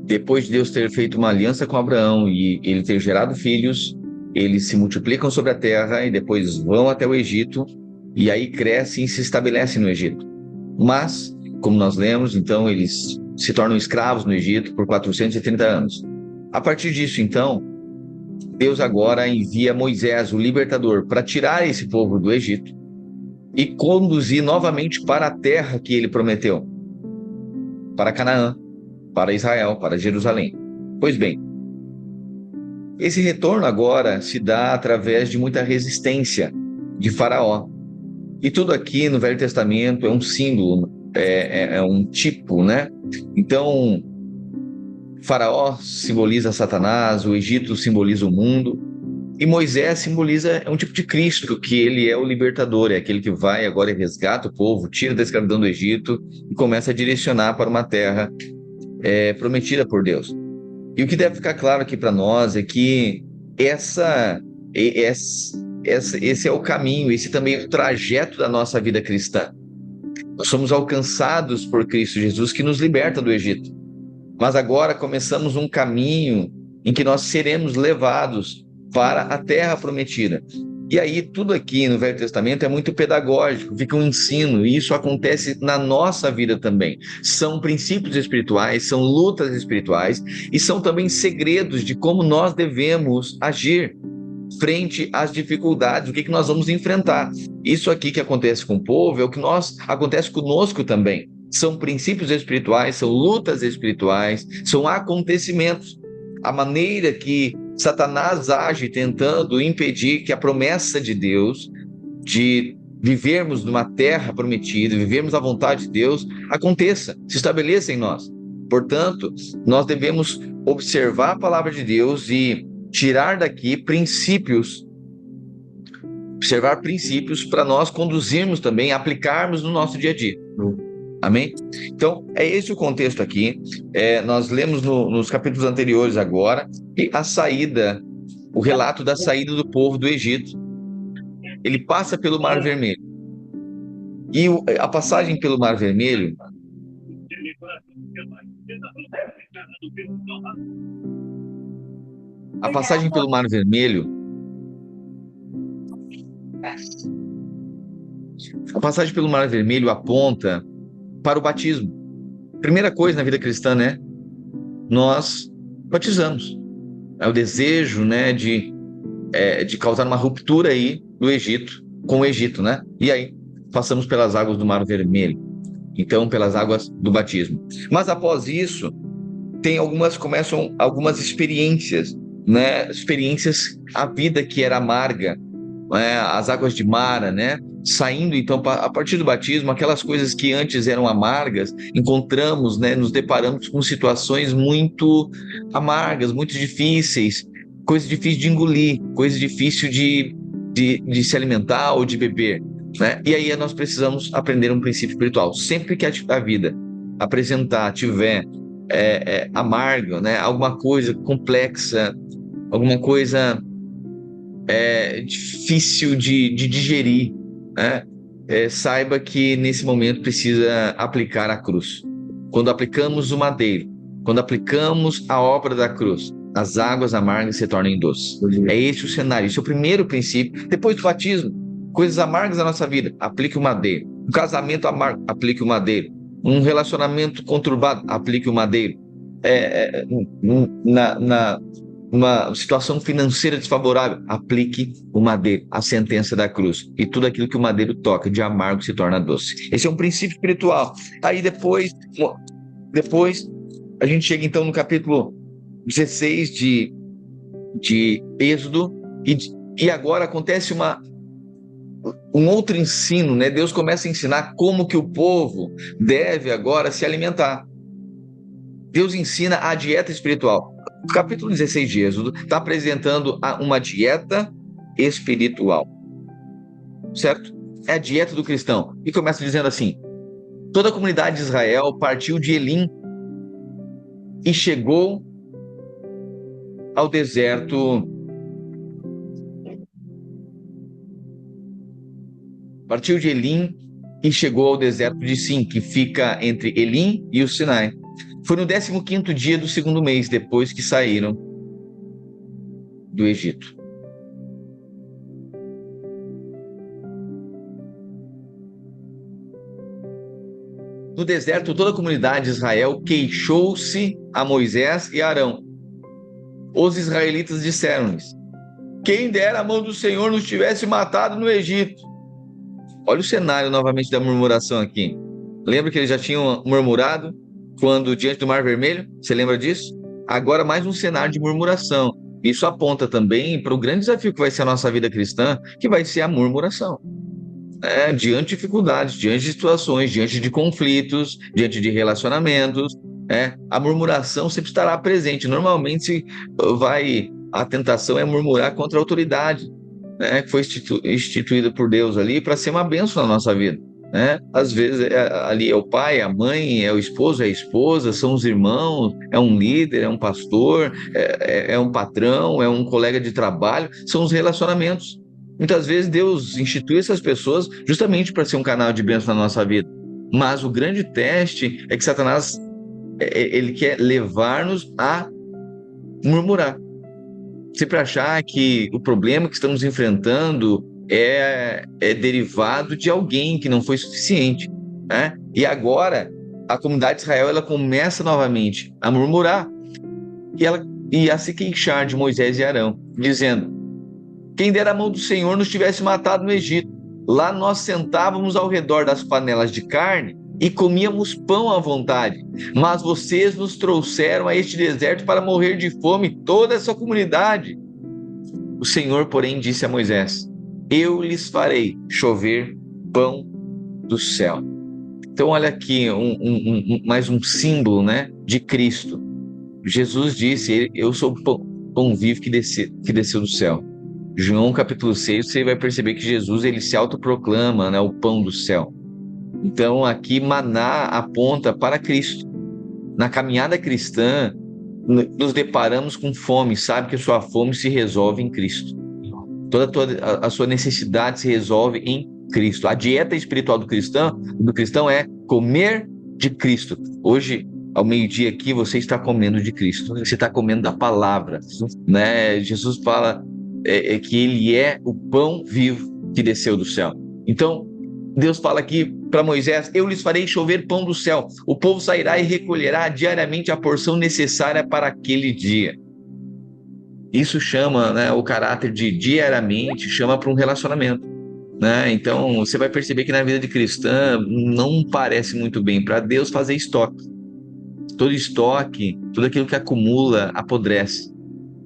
Depois de Deus ter feito uma aliança com Abraão e ele ter gerado filhos, eles se multiplicam sobre a terra e depois vão até o Egito, e aí crescem e se estabelecem no Egito. Mas, como nós lemos, então eles se tornam escravos no Egito por 430 anos. A partir disso, então, Deus agora envia Moisés, o libertador, para tirar esse povo do Egito e conduzir novamente para a terra que ele prometeu, para Canaã, para Israel, para Jerusalém. Pois bem, esse retorno agora se dá através de muita resistência de Faraó. E tudo aqui no Velho Testamento é um símbolo, é um tipo, né? Então, Faraó simboliza Satanás, o Egito simboliza o mundo, e Moisés simboliza um tipo de Cristo, que ele é o libertador, é aquele que vai agora e resgata o povo, tira da escravidão do Egito e começa a direcionar para uma terra prometida por Deus. E o que deve ficar claro aqui para nós é que esse é o caminho, esse também é o trajeto da nossa vida cristã. Nós somos alcançados por Cristo Jesus, que nos liberta do Egito. Mas agora começamos um caminho em que nós seremos levados para a terra prometida. E aí tudo aqui no Velho Testamento é muito pedagógico, fica um ensino, e isso acontece na nossa vida também. São princípios espirituais, são lutas espirituais, e são também segredos de como nós devemos agir frente às dificuldades, o que nós vamos enfrentar. Isso aqui que acontece com o povo é o que acontece conosco também. São princípios espirituais, são lutas espirituais, são acontecimentos. A maneira que Satanás age tentando impedir que a promessa de Deus, de vivermos numa terra prometida, vivermos a vontade de Deus, aconteça, se estabeleça em nós. Portanto, nós devemos observar a palavra de Deus e tirar daqui princípios, observar princípios para nós conduzirmos também, aplicarmos no nosso dia a dia. Amém? Então, é esse o contexto aqui. Nós lemos nos capítulos anteriores agora, e a saída, o relato da saída do povo do Egito. Ele passa pelo Mar Vermelho. E a passagem pelo Mar Vermelho, a passagem pelo Mar Vermelho, a passagem pelo Mar Vermelho aponta para o batismo. Primeira coisa na vida cristã, né? Nós batizamos. É o desejo, né, de causar uma ruptura aí do Egito, com o Egito, né? E aí passamos pelas águas do Mar Vermelho. Então, pelas águas do batismo. Mas após isso, começam algumas experiências, né? Experiências, a vida que era amarga, né? As águas de Mara, né? Saindo, então, a partir do batismo, aquelas coisas que antes eram amargas, encontramos, né? Nos deparamos com situações muito amargas, muito difíceis, coisas difíceis de engolir, coisas difíceis de se alimentar ou de beber, né? E aí nós precisamos aprender um princípio espiritual. Sempre que a vida tiver amargo, né? Alguma coisa complexa, alguma coisa difícil de digerir, né? Saiba que nesse momento precisa aplicar a cruz. Quando aplicamos o madeiro, quando aplicamos a obra da cruz, as águas amargas se tornam doces. É esse o cenário, esse é o primeiro princípio. Depois do batismo, coisas amargas da nossa vida, aplique o madeiro. Um casamento amargo, aplique o madeiro. Um relacionamento conturbado, aplique o madeiro. Uma situação financeira desfavorável, aplique o madeiro, a sentença da cruz. E tudo aquilo que o madeiro toca de amargo se torna doce. Esse é um princípio espiritual. Aí depois a gente chega então no capítulo 16 de Êxodo, e agora acontece um outro ensino, né? Deus começa a ensinar como que o povo deve agora se alimentar. Deus ensina a dieta espiritual. O capítulo 16 de Êxodo está apresentando uma dieta espiritual, certo? É a dieta do cristão. E começa dizendo assim: toda a comunidade de Israel partiu de Elim e chegou ao deserto. Partiu de Elim e chegou ao deserto de Sim, que fica entre Elim e o Sinai. Foi no 15º dia do segundo mês, depois que saíram do Egito. No deserto, toda a comunidade de Israel queixou-se a Moisés e Arão. Os israelitas disseram-lhes: quem dera a mão do Senhor nos tivesse matado no Egito. Olha o cenário novamente da murmuração aqui. Lembra que eles já tinham murmurado quando diante do Mar Vermelho? Você lembra disso? Agora mais um cenário de murmuração. Isso aponta também para o grande desafio que vai ser a nossa vida cristã, que vai ser a murmuração. Diante de dificuldades, diante de situações, diante de conflitos, diante de relacionamentos, a murmuração sempre estará presente. Normalmente a tentação é murmurar contra a autoridade, que foi instituída por Deus ali para ser uma bênção na nossa vida. Às vezes ali é o pai, é a mãe, é o esposo, é a esposa, são os irmãos, é um líder, é um pastor, é um patrão, é um colega de trabalho, são os relacionamentos. Muitas vezes Deus institui essas pessoas justamente para ser um canal de bênção na nossa vida. Mas o grande teste é que Satanás ele quer levar-nos a murmurar. Sempre achar que o problema que estamos enfrentando é derivado de alguém que não foi suficiente. E agora a comunidade de Israel ela começa novamente a murmurar e a se queixar de Moisés e Arão, dizendo: quem dera a mão do Senhor nos tivesse matado no Egito. Lá nós sentávamos ao redor das panelas de carne e comíamos pão à vontade. Mas vocês nos trouxeram a este deserto para morrer de fome, toda essa comunidade. O Senhor, porém, disse a Moisés: eu lhes farei chover pão do céu. Então, olha aqui, mais um símbolo, de Cristo. Jesus disse: eu sou o pão vivo que desceu do céu. João capítulo 6, você vai perceber que Jesus ele se autoproclama, o pão do céu. Então aqui maná aponta para Cristo. Na caminhada cristã, nos deparamos com fome, sabe que a sua fome se resolve em Cristo. Toda a sua necessidade se resolve em Cristo. A dieta espiritual do cristão é comer de Cristo. Hoje, ao meio-dia aqui, você está comendo de Cristo. Você está comendo da palavra, Jesus fala que ele é o pão vivo que desceu do céu. Então, Deus fala aqui para Moisés: eu lhes farei chover pão do céu. O povo sairá e recolherá diariamente a porção necessária para aquele dia. Isso chama, o caráter de diariamente, chama para um relacionamento. Então, você vai perceber que na vida de cristã não parece muito bem para Deus fazer estoque. Todo estoque, tudo aquilo que acumula, apodrece.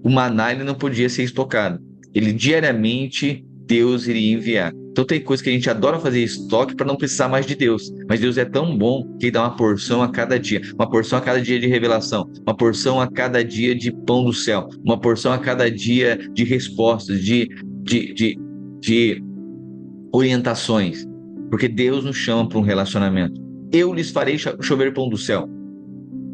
O maná ele não podia ser estocado. Ele diariamente Deus iria enviar. Então tem coisa que a gente adora fazer estoque para não precisar mais de Deus. Mas Deus é tão bom que ele dá uma porção a cada dia. Uma porção a cada dia de revelação. Uma porção a cada dia de pão do céu. Uma porção a cada dia de respostas, de orientações. Porque Deus nos chama para um relacionamento. Eu lhes farei chover pão do céu.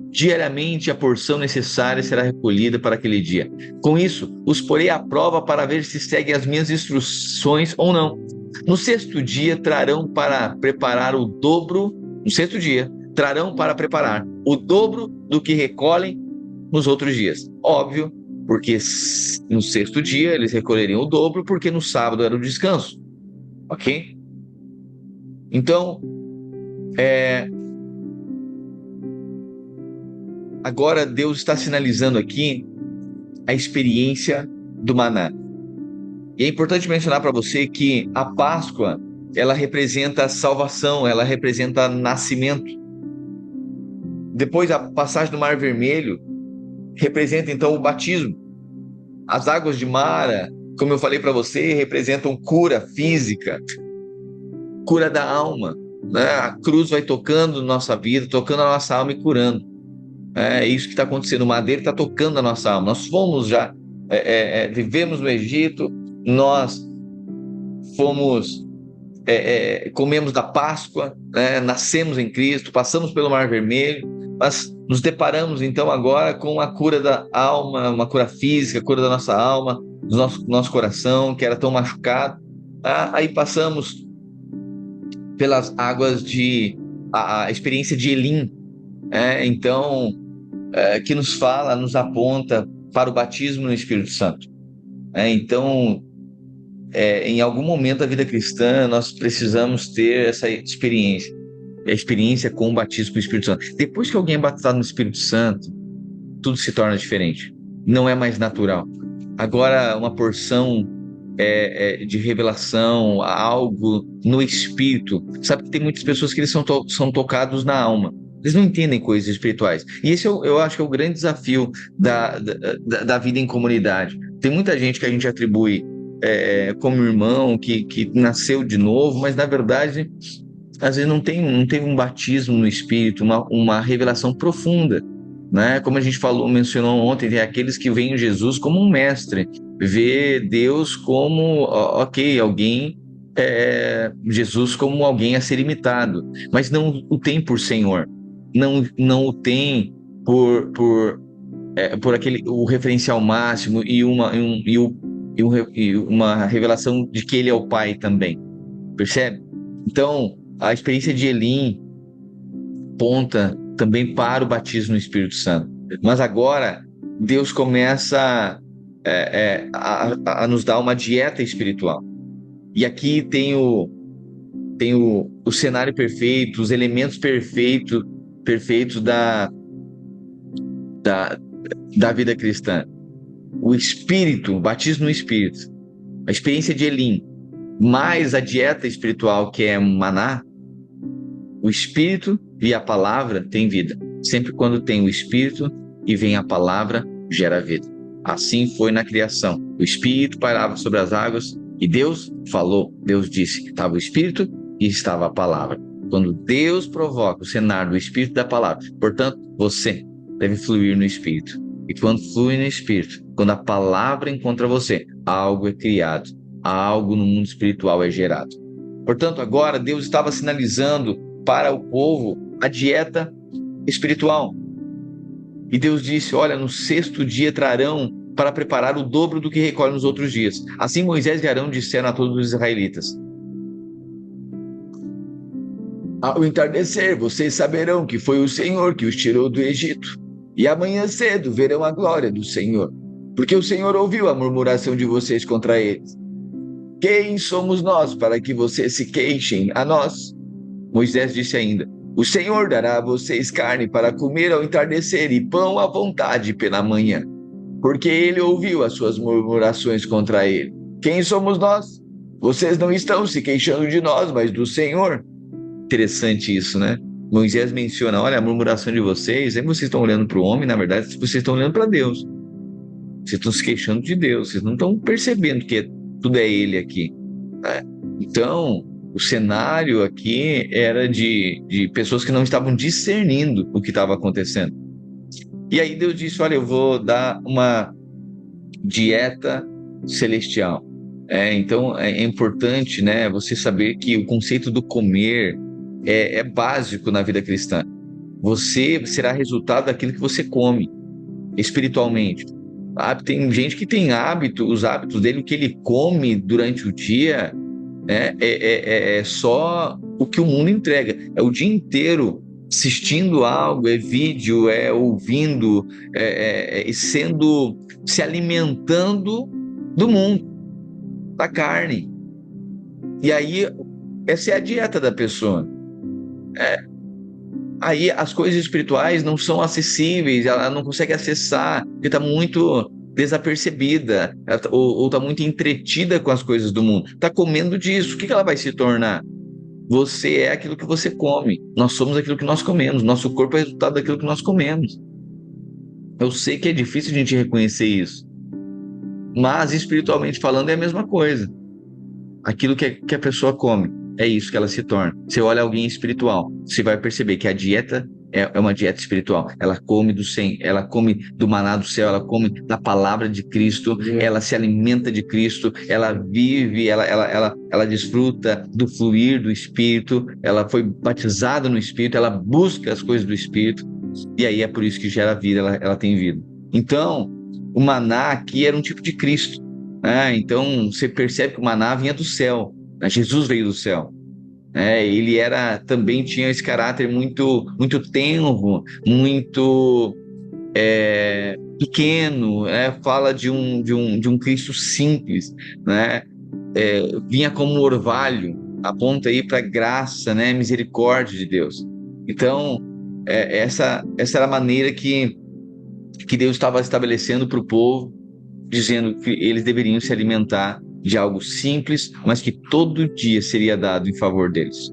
Diariamente a porção necessária será recolhida para aquele dia. Com isso, os porei à prova para ver se seguem as minhas instruções ou não. No sexto dia trarão para preparar o dobro. No sexto dia trarão para preparar o dobro do que recolhem nos outros dias. Óbvio, porque no sexto dia eles recolheriam o dobro, porque no sábado era o descanso. Ok? Então, agora Deus está sinalizando aqui a experiência do maná. E é importante mencionar para você que a Páscoa, ela representa a salvação, ela representa nascimento. Depois a passagem do Mar Vermelho representa então o batismo. As águas de Mara, como eu falei para você, representam cura física, cura da alma. A cruz vai tocando nossa vida, tocando a nossa alma e curando. É isso que está acontecendo. O madeiro está tocando a nossa alma. Nós fomos já, vivemos no Egito, nós fomos, comemos da Páscoa, nascemos em Cristo, passamos pelo Mar Vermelho, mas nos deparamos então agora com a cura da alma, uma cura física, a cura da nossa alma, do nosso coração, que era tão machucado. Aí passamos pelas águas a experiência de Elim. Então, que nos fala, nos aponta para o batismo no Espírito Santo. Então, em algum momento da vida cristã, nós precisamos ter essa experiência, a experiência com o batismo com o Espírito Santo. Depois que alguém é batizado no Espírito Santo, tudo se torna diferente. Não é mais natural. Agora, uma porção de revelação, algo no espírito. Sabe que tem muitas pessoas que eles são tocados na alma. Eles não entendem coisas espirituais. E esse eu acho que é o grande desafio da vida em comunidade. Tem muita gente que a gente atribui como irmão, que nasceu de novo, mas na verdade, às vezes não tem um batismo no espírito, uma revelação profunda. Né? Como a gente mencionou ontem, tem aqueles que veem Jesus como um mestre, vê Deus como, alguém, Jesus como alguém a ser imitado, mas não o tem por Senhor, não o tem por o referencial máximo e uma revelação de que ele é o Pai também, percebe? Então, a experiência de Elim aponta também para o batismo no Espírito Santo. Mas agora, Deus começa a nos dar uma dieta espiritual. E aqui tem o cenário perfeito, os elementos perfeitos da vida cristã. O Espírito, o batismo no Espírito, a experiência de Elim, mais a dieta espiritual, que é maná. O Espírito e a palavra têm vida. Sempre quando tem o Espírito e vem a palavra, gera vida. Assim foi na criação. O Espírito pairava sobre as águas e Deus falou. Deus disse que estava o Espírito e estava a palavra. Quando Deus provoca o cenário do Espírito e da palavra, portanto, você deve fluir no Espírito. E quando flui no Espírito, quando a palavra encontra você, algo é criado, algo no mundo espiritual é gerado. Portanto, agora Deus estava sinalizando para o povo a dieta espiritual. E Deus disse: olha, no 6º dia trarão para preparar o dobro do que recolhe nos outros dias. Assim Moisés e Arão disseram a todos os israelitas: ao entardecer, vocês saberão que foi o Senhor que os tirou do Egito. E amanhã cedo verão a glória do Senhor. Porque o Senhor ouviu a murmuração de vocês contra eles. Quem somos nós para que vocês se queixem a nós? Moisés disse ainda: o Senhor dará a vocês carne para comer ao entardecer e pão à vontade pela manhã, porque ele ouviu as suas murmurações contra ele. Quem somos nós? Vocês não estão se queixando de nós, mas do Senhor. Interessante isso, né? Moisés menciona: olha, a murmuração de vocês, aí vocês estão olhando para o homem, na verdade, vocês estão olhando para Deus. Vocês estão se queixando de Deus, vocês não estão percebendo que tudo é ele aqui. Né? Então, o cenário aqui era de pessoas que não estavam discernindo o que estava acontecendo. E aí Deus disse: olha, eu vou dar uma dieta celestial. Então é importante, né, você saber que o conceito do comer é básico na vida cristã. Você será resultado daquilo que você come espiritualmente. Tem gente que tem os hábitos dele, o que ele come durante o dia é só o que o mundo entrega. É o dia inteiro assistindo algo, é vídeo, é ouvindo, se alimentando do mundo, da carne. E aí, essa é a dieta da pessoa. Aí as coisas espirituais não são acessíveis, ela não consegue acessar, porque está muito desapercebida, ou está muito entretida com as coisas do mundo. Está comendo disso. O que ela vai se tornar? Você é aquilo que você come. Nós somos aquilo que nós comemos. Nosso corpo é resultado daquilo que nós comemos. Eu sei que é difícil a gente reconhecer isso, mas espiritualmente falando é a mesma coisa. Aquilo que a pessoa come, é isso que ela se torna. Você olha alguém espiritual, você vai perceber que a dieta é uma dieta espiritual. Ela come ela come do maná do céu, ela come da palavra de Cristo, ela se alimenta de Cristo, ela vive, ela desfruta do fluir do Espírito, ela foi batizada no Espírito, ela busca as coisas do Espírito, e aí é por isso que gera vida, ela tem vida. Então, o maná aqui era um tipo de Cristo. Então você percebe que o maná vinha do céu, né? Jesus veio do céu. Ele também tinha esse caráter muito, muito tenro, muito pequeno, fala de um Cristo simples, né? Vinha como um orvalho, aponta aí para a graça, né? Misericórdia de Deus. Então, essa era a maneira que Deus estava estabelecendo para o povo, dizendo que eles deveriam se alimentar de algo simples, mas que todo dia seria dado em favor deles.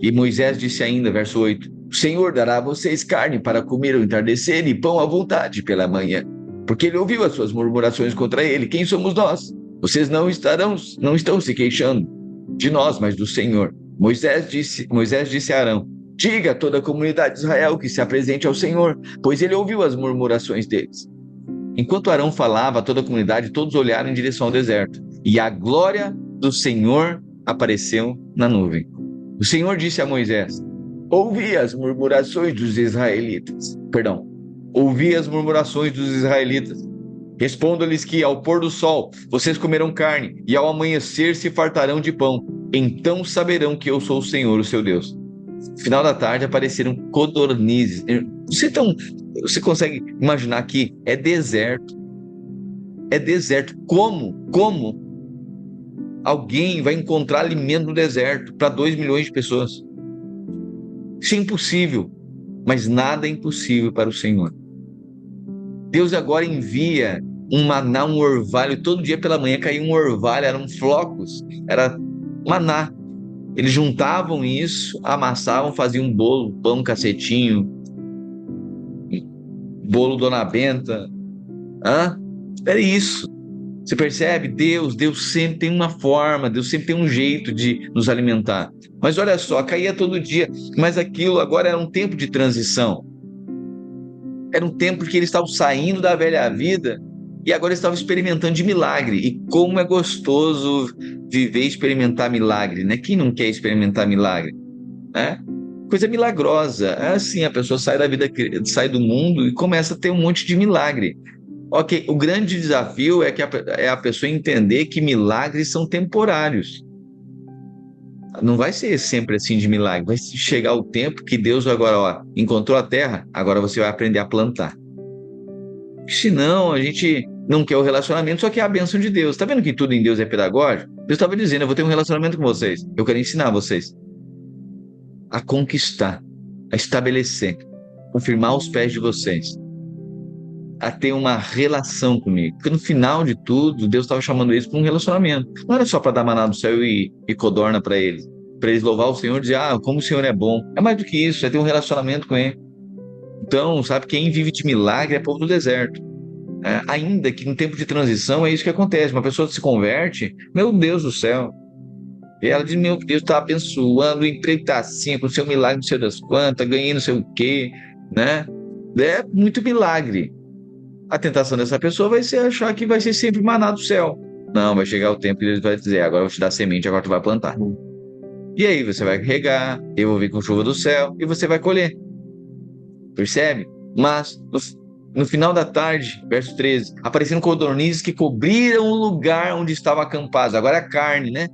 E Moisés disse ainda, verso 8: o Senhor dará a vocês carne para comer ao entardecer e pão à vontade pela manhã, porque ele ouviu as suas murmurações contra ele. Quem somos nós? Vocês não estão se queixando de nós, mas do Senhor. Moisés disse a Arão: diga a toda a comunidade de Israel que se apresente ao Senhor, pois ele ouviu as murmurações deles. Enquanto Arão falava a toda a comunidade, todos olharam em direção ao deserto, e a glória do Senhor apareceu na nuvem. O Senhor disse a Moisés: ouvi as murmurações dos israelitas. Responda-lhes que ao pôr do sol vocês comerão carne, e ao amanhecer se fartarão de pão. Então saberão que eu sou o Senhor, o seu Deus. No final da tarde apareceram codornizes. Você consegue imaginar que é deserto? É deserto. Como alguém vai encontrar alimento no deserto para 2 milhões de pessoas? Isso é impossível, mas nada é impossível para o Senhor. Deus agora envia um maná, um orvalho. Todo dia pela manhã caía um orvalho, eram flocos, era maná. Eles juntavam isso, amassavam, faziam um bolo, pão, cacetinho, bolo Dona Benta. Era isso. Você percebe? Deus sempre tem uma forma, Deus sempre tem um jeito de nos alimentar. Mas olha só, caía todo dia, mas aquilo agora era um tempo de transição. Era um tempo que eles estavam saindo da velha vida e agora estavam experimentando de milagre. E como é gostoso viver e experimentar milagre, né? Quem não quer experimentar milagre? Né? Coisa milagrosa. É assim, a pessoa sai da vida, sai do mundo e começa a ter um monte de milagre. Ok, o grande desafio é a pessoa entender que milagres são temporários. Não vai ser sempre assim de milagre. Vai chegar o tempo que Deus agora, encontrou a terra, agora você vai aprender a plantar. Senão, a gente não quer o relacionamento, só quer a bênção de Deus. Está vendo que tudo em Deus é pedagógico? Deus estava dizendo: eu vou ter um relacionamento com vocês. Eu quero ensinar vocês a conquistar, a estabelecer, confirmar os pés de vocês, a ter uma relação comigo. Porque no final de tudo, Deus estava chamando eles para um relacionamento. Não era só para dar maná do céu e codorna para eles louvar o Senhor e dizer: como o Senhor é bom. É mais do que isso, é ter um relacionamento com Ele. Então, sabe, quem vive de milagre é povo do deserto. Ainda que no tempo de transição é isso que acontece. Uma pessoa se converte, meu Deus do céu. E ela diz: meu Deus, está abençoando, o emprego está assim, com o seu milagre, não sei das quantas, ganhei não sei o quê, né? É muito milagre. A tentação dessa pessoa vai ser achar que vai ser sempre maná do céu. Não, vai chegar o tempo que Deus vai dizer: agora eu vou te dar semente, agora tu vai plantar. E aí você vai regar, eu vou vir com chuva do céu e você vai colher. Percebe? Mas no final da tarde, verso 13, apareceram codornizes que cobriram o lugar onde estavam acampados. Agora é a carne, né?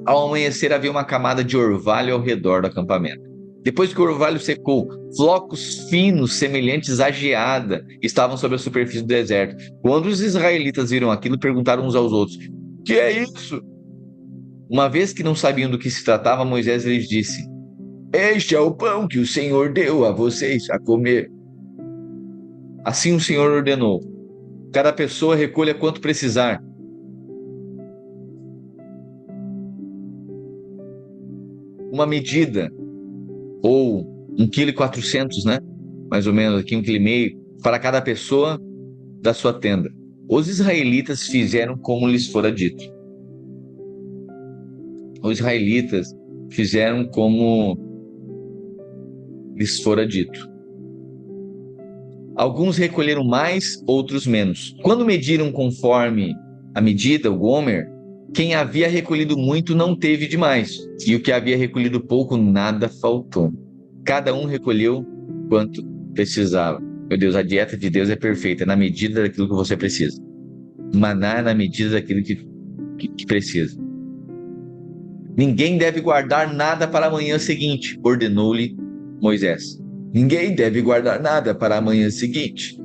Ao amanhecer havia uma camada de orvalho ao redor do acampamento. Depois que o orvalho secou, flocos finos, semelhantes à geada, estavam sobre a superfície do deserto. Quando os israelitas viram aquilo, perguntaram uns aos outros: que é isso? Uma vez que não sabiam do que se tratava, Moisés lhes disse: este é o pão que o Senhor deu a vocês a comer. Assim o Senhor ordenou: cada pessoa recolha quanto precisar. Uma medida, ou 1,4 kg, né? Mais ou menos aqui 1,5 kg, para cada pessoa da sua tenda. Os israelitas fizeram como lhes fora dito. Os israelitas fizeram como lhes fora dito. Alguns recolheram mais, outros menos. Quando mediram conforme a medida, o gomer, quem havia recolhido muito não teve demais, e o que havia recolhido pouco, nada faltou. Cada um recolheu quanto precisava. Meu Deus, a dieta de Deus é perfeita, na medida daquilo que você precisa. Maná na medida daquilo que precisa. Ninguém deve guardar nada para a manhã seguinte, ordenou-lhe Moisés. Ninguém deve guardar nada para a manhã seguinte.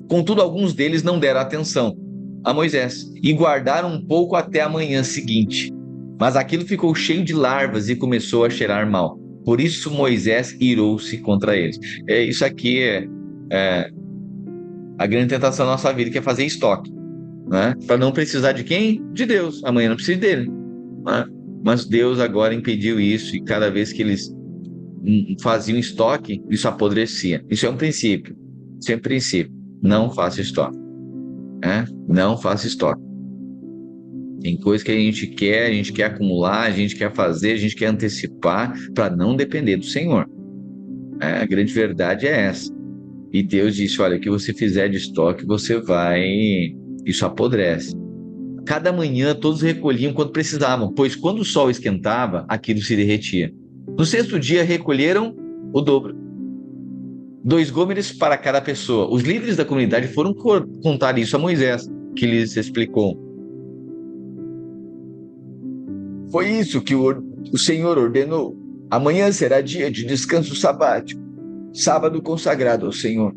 Contudo, alguns deles não deram atenção a Moisés e guardaram um pouco até a manhã seguinte. Mas aquilo ficou cheio de larvas e começou a cheirar mal. Por isso Moisés irou-se contra eles. Isso aqui é a grande tentação da nossa vida, que é fazer estoque, né? Para não precisar de quem? De Deus. Amanhã não precisa dele, né? Mas Deus agora impediu isso, e cada vez que eles faziam estoque, isso apodrecia. Isso é um princípio. Isso é um princípio. Não faça estoque, né? Não faça estoque. Tem coisa que a gente quer acumular, a gente quer fazer, a gente quer antecipar para não depender do Senhor. A grande verdade é essa. E Deus disse, olha, o que você fizer de estoque, isso apodrece. Cada manhã todos recolhiam quando precisavam, pois quando o sol esquentava, aquilo se derretia. No sexto dia recolheram o dobro, 2 gômeres para cada pessoa. Os líderes da comunidade foram contar isso a Moisés, que lhes explicou. Foi isso que o Senhor ordenou. Amanhã será dia de descanso sabático, sábado consagrado ao Senhor.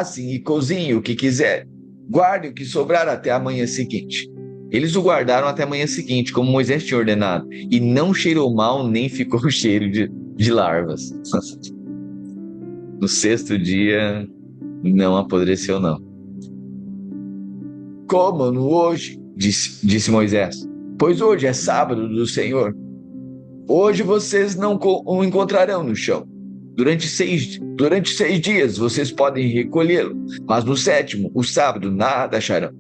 Sim, e cozinhe o que quiser. Guarde o que sobrar até a manhã seguinte. Eles o guardaram até a manhã seguinte, como Moisés tinha ordenado, e não cheirou mal, nem ficou cheiro de larvas. No sexto dia, não apodreceu, não. Comam-no hoje, disse Moisés, pois hoje é sábado do Senhor. Hoje vocês não o encontrarão no chão. Durante 6 dias vocês podem recolhê-lo, mas no sétimo, o sábado, nada acharão.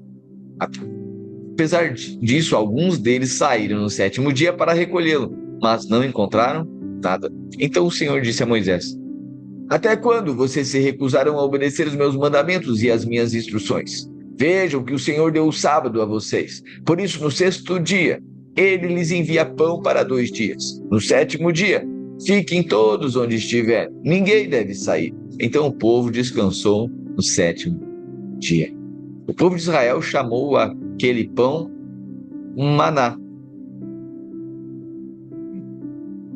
Apesar disso, alguns deles saíram no sétimo dia para recolhê-lo, mas não encontraram nada. Então o Senhor disse a Moisés, até quando vocês se recusarão a obedecer os meus mandamentos e as minhas instruções? Vejam que o Senhor deu o sábado a vocês. Por isso, no sexto dia, ele lhes envia pão para 2 dias. No sétimo dia, fiquem todos onde estiverem. Ninguém deve sair. Então o povo descansou no sétimo dia. O povo de Israel chamou aquele pão maná.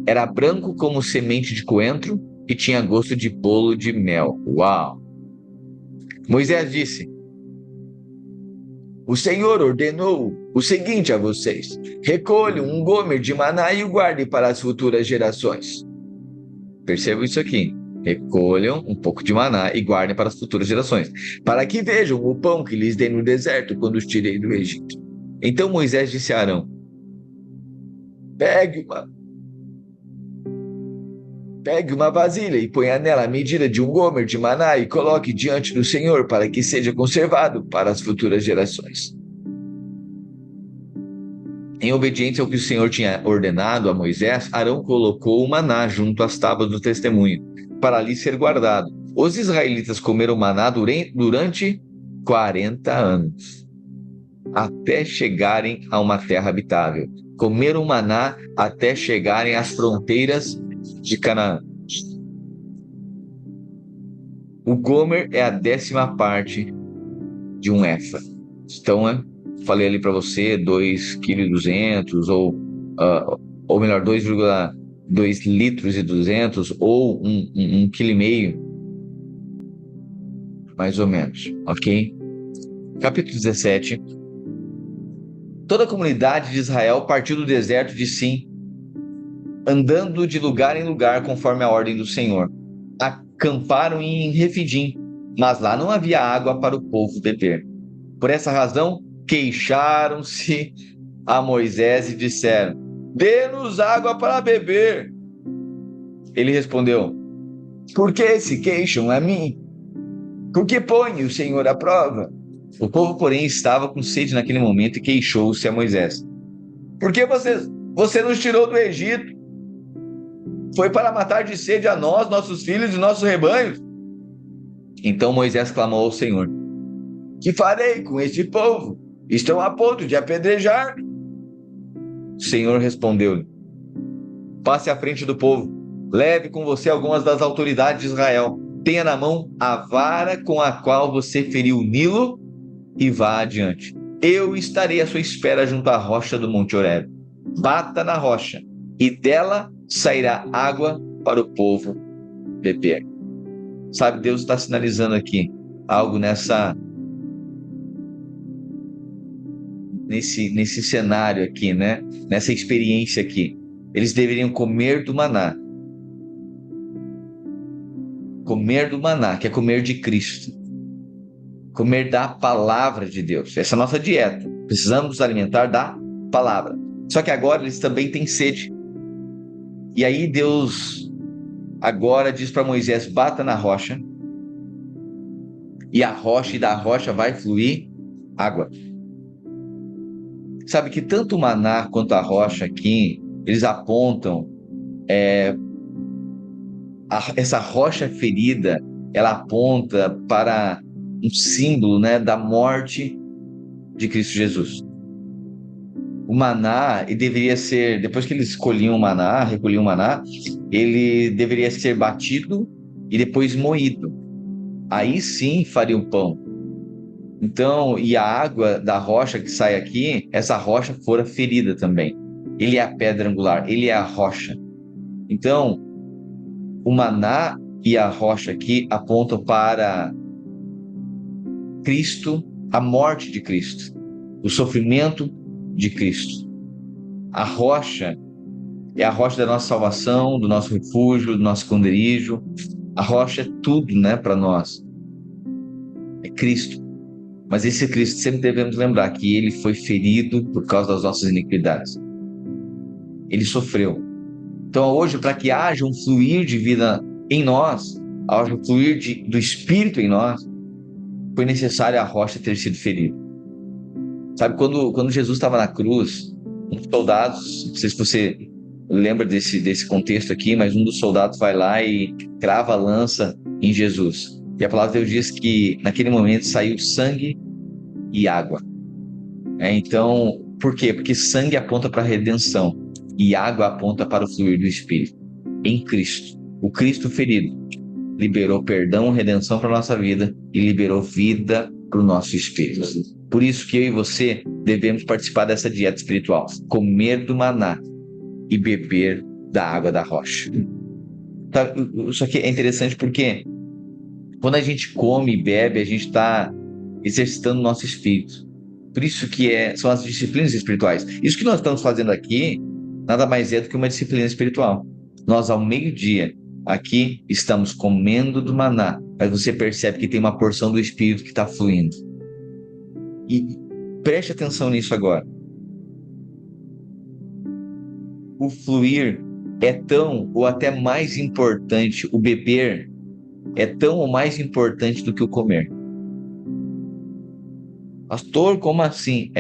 Era branco como semente de coentro e tinha gosto de bolo de mel. Uau! Moisés disse, o Senhor ordenou o seguinte a vocês, recolham um gômer de maná e o guardem para as futuras gerações. Percebam isso aqui. Recolham um pouco de maná e guardem para as futuras gerações, para que vejam o pão que lhes dei no deserto quando os tirei do Egito. Então Moisés disse a Arão, pegue uma vasilha e ponha nela a medida de um gômer de maná e coloque diante do Senhor para que seja conservado para as futuras gerações. Em obediência ao que o Senhor tinha ordenado a Moisés, Arão colocou o maná junto às tábuas do testemunho, para ali ser guardado. Os israelitas comeram maná durante 40 anos, até chegarem a uma terra habitável. Comeram maná até chegarem às fronteiras de Canaã. O gômer é a 10ª parte de um efa. Então, falei ali para você, 2,2 kg, ou melhor, 2,2 litros e 200, ou 1,5 kg, mais ou menos, ok? Capítulo 17. Toda a comunidade de Israel partiu do deserto de Sim, andando de lugar em lugar conforme a ordem do Senhor. Acamparam em Refidim, mas lá não havia água para o povo beber. Por essa razão, queixaram-se a Moisés e disseram, dê-nos água para beber. Ele respondeu, por que se queixam a mim? Por que põe o Senhor à prova? O povo, porém, estava com sede naquele momento e queixou-se a Moisés. Por que você nos tirou do Egito? Foi para matar de sede a nós, nossos filhos e nossos rebanhos? Então Moisés clamou ao Senhor, que farei com este povo? Estão a ponto de apedrejar. O Senhor respondeu-lhe, passe à frente do povo, leve com você algumas das autoridades de Israel, tenha na mão a vara com a qual você feriu o Nilo e vá adiante. Eu estarei à sua espera junto à rocha do Monte Horebe. bata na rocha, e dela sairá água para o povo beber. Sabe, Deus está sinalizando aqui algo nesse cenário aqui, né? Nessa experiência aqui. Eles deveriam comer do maná. Comer do maná, que é comer de Cristo. Comer da palavra de Deus. Essa é a nossa dieta. Precisamos nos alimentar da palavra. Só que agora eles também têm sede. E aí Deus agora diz para Moisés: bata na rocha. E da rocha vai fluir água. Sabe que tanto o maná quanto a rocha aqui, eles apontam essa rocha ferida, ela aponta para um símbolo, né, da morte de Cristo Jesus. O maná, ele deveria ser, depois que eles recolhiam o maná, ele deveria ser batido e depois moído. Aí sim faria o pão. Então, e a água da rocha que sai aqui, essa rocha fora ferida também. Ele é a pedra angular, ele é a rocha. Então, o maná e a rocha aqui apontam para Cristo, a morte de Cristo, o sofrimento de Cristo. A rocha é a rocha da nossa salvação, do nosso refúgio, do nosso esconderijo. A rocha é tudo, né, para nós. É Cristo. Mas esse Cristo, sempre devemos lembrar que ele foi ferido por causa das nossas iniquidades. Ele sofreu. Então hoje, para que haja um fluir de vida em nós, haja um fluir do Espírito em nós, foi necessário a rocha ter sido ferida. Sabe, quando Jesus estava na cruz, um dos soldados, não sei se você lembra desse contexto aqui, mas um dos soldados vai lá e crava a lança em Jesus. E a palavra de Deus diz que naquele momento saiu sangue e água. Então, por quê? Porque sangue aponta para a redenção e água aponta para o fluir do Espírito. Em Cristo, o Cristo ferido liberou perdão, redenção para a nossa vida e liberou vida para o nosso espírito. Por isso que eu e você devemos participar dessa dieta espiritual, comer do maná e beber da água da rocha. Tá? Isso aqui é interessante porque quando a gente come e bebe, a gente está exercitando o nosso espírito. Por isso que são as disciplinas espirituais. Isso que nós estamos fazendo aqui nada mais é do que uma disciplina espiritual. Nós, ao meio-dia, aqui estamos comendo do maná, mas você percebe que tem uma porção do Espírito que está fluindo. E preste atenção nisso agora. O fluir é tão ou até mais importante, o beber é tão ou mais importante do que o comer. Pastor, como assim?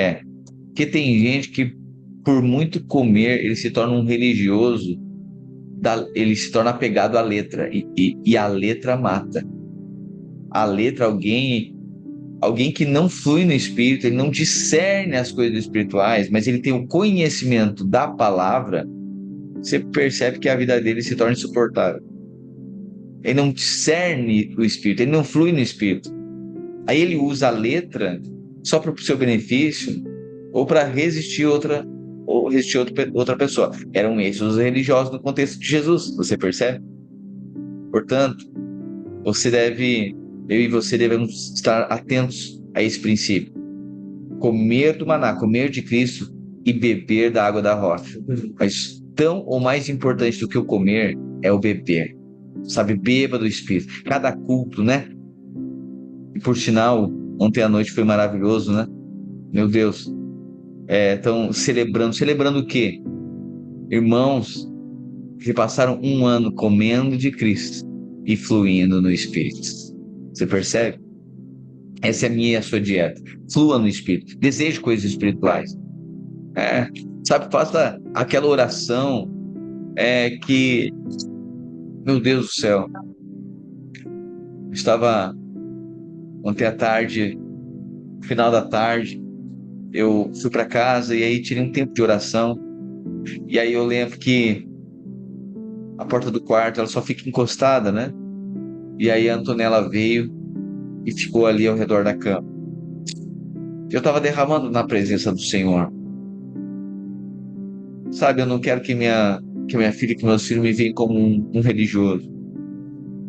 Porque tem gente que, por muito comer, ele se torna um religioso, ele se torna apegado à letra, e a letra mata. A letra, alguém que não flui no Espírito, ele não discerne as coisas espirituais, mas ele tem o conhecimento da palavra, você percebe que a vida dele se torna insuportável. Ele não discerne o Espírito, ele não flui no Espírito. Aí ele usa a letra só para o seu benefício ou para resistir outra pessoa. Eram esses os religiosos no contexto de Jesus, você percebe? Portanto, eu e você devemos estar atentos a esse princípio. Comer do maná, comer de Cristo e beber da água da rocha. Mas tão ou mais importante do que o comer é o beber. Sabe, beba do Espírito. Cada culto, né? E por sinal, ontem à noite foi maravilhoso, né? Meu Deus. Estão celebrando o quê? Irmãos que passaram um ano comendo de Cristo e fluindo no Espírito. Você percebe? Essa é a minha e a sua dieta. Flua no Espírito. Deseje coisas espirituais. Sabe, faça aquela oração que, meu Deus do céu, estava ontem à tarde, final da tarde, eu fui para casa e aí tirei um tempo de oração. E aí eu lembro que a porta do quarto, ela só fica encostada, né? E aí a Antonella veio e ficou ali ao redor da cama. Eu estava derramando na presença do Senhor. Sabe, eu não quero que minha filha, que meus filhos me veem como um religioso.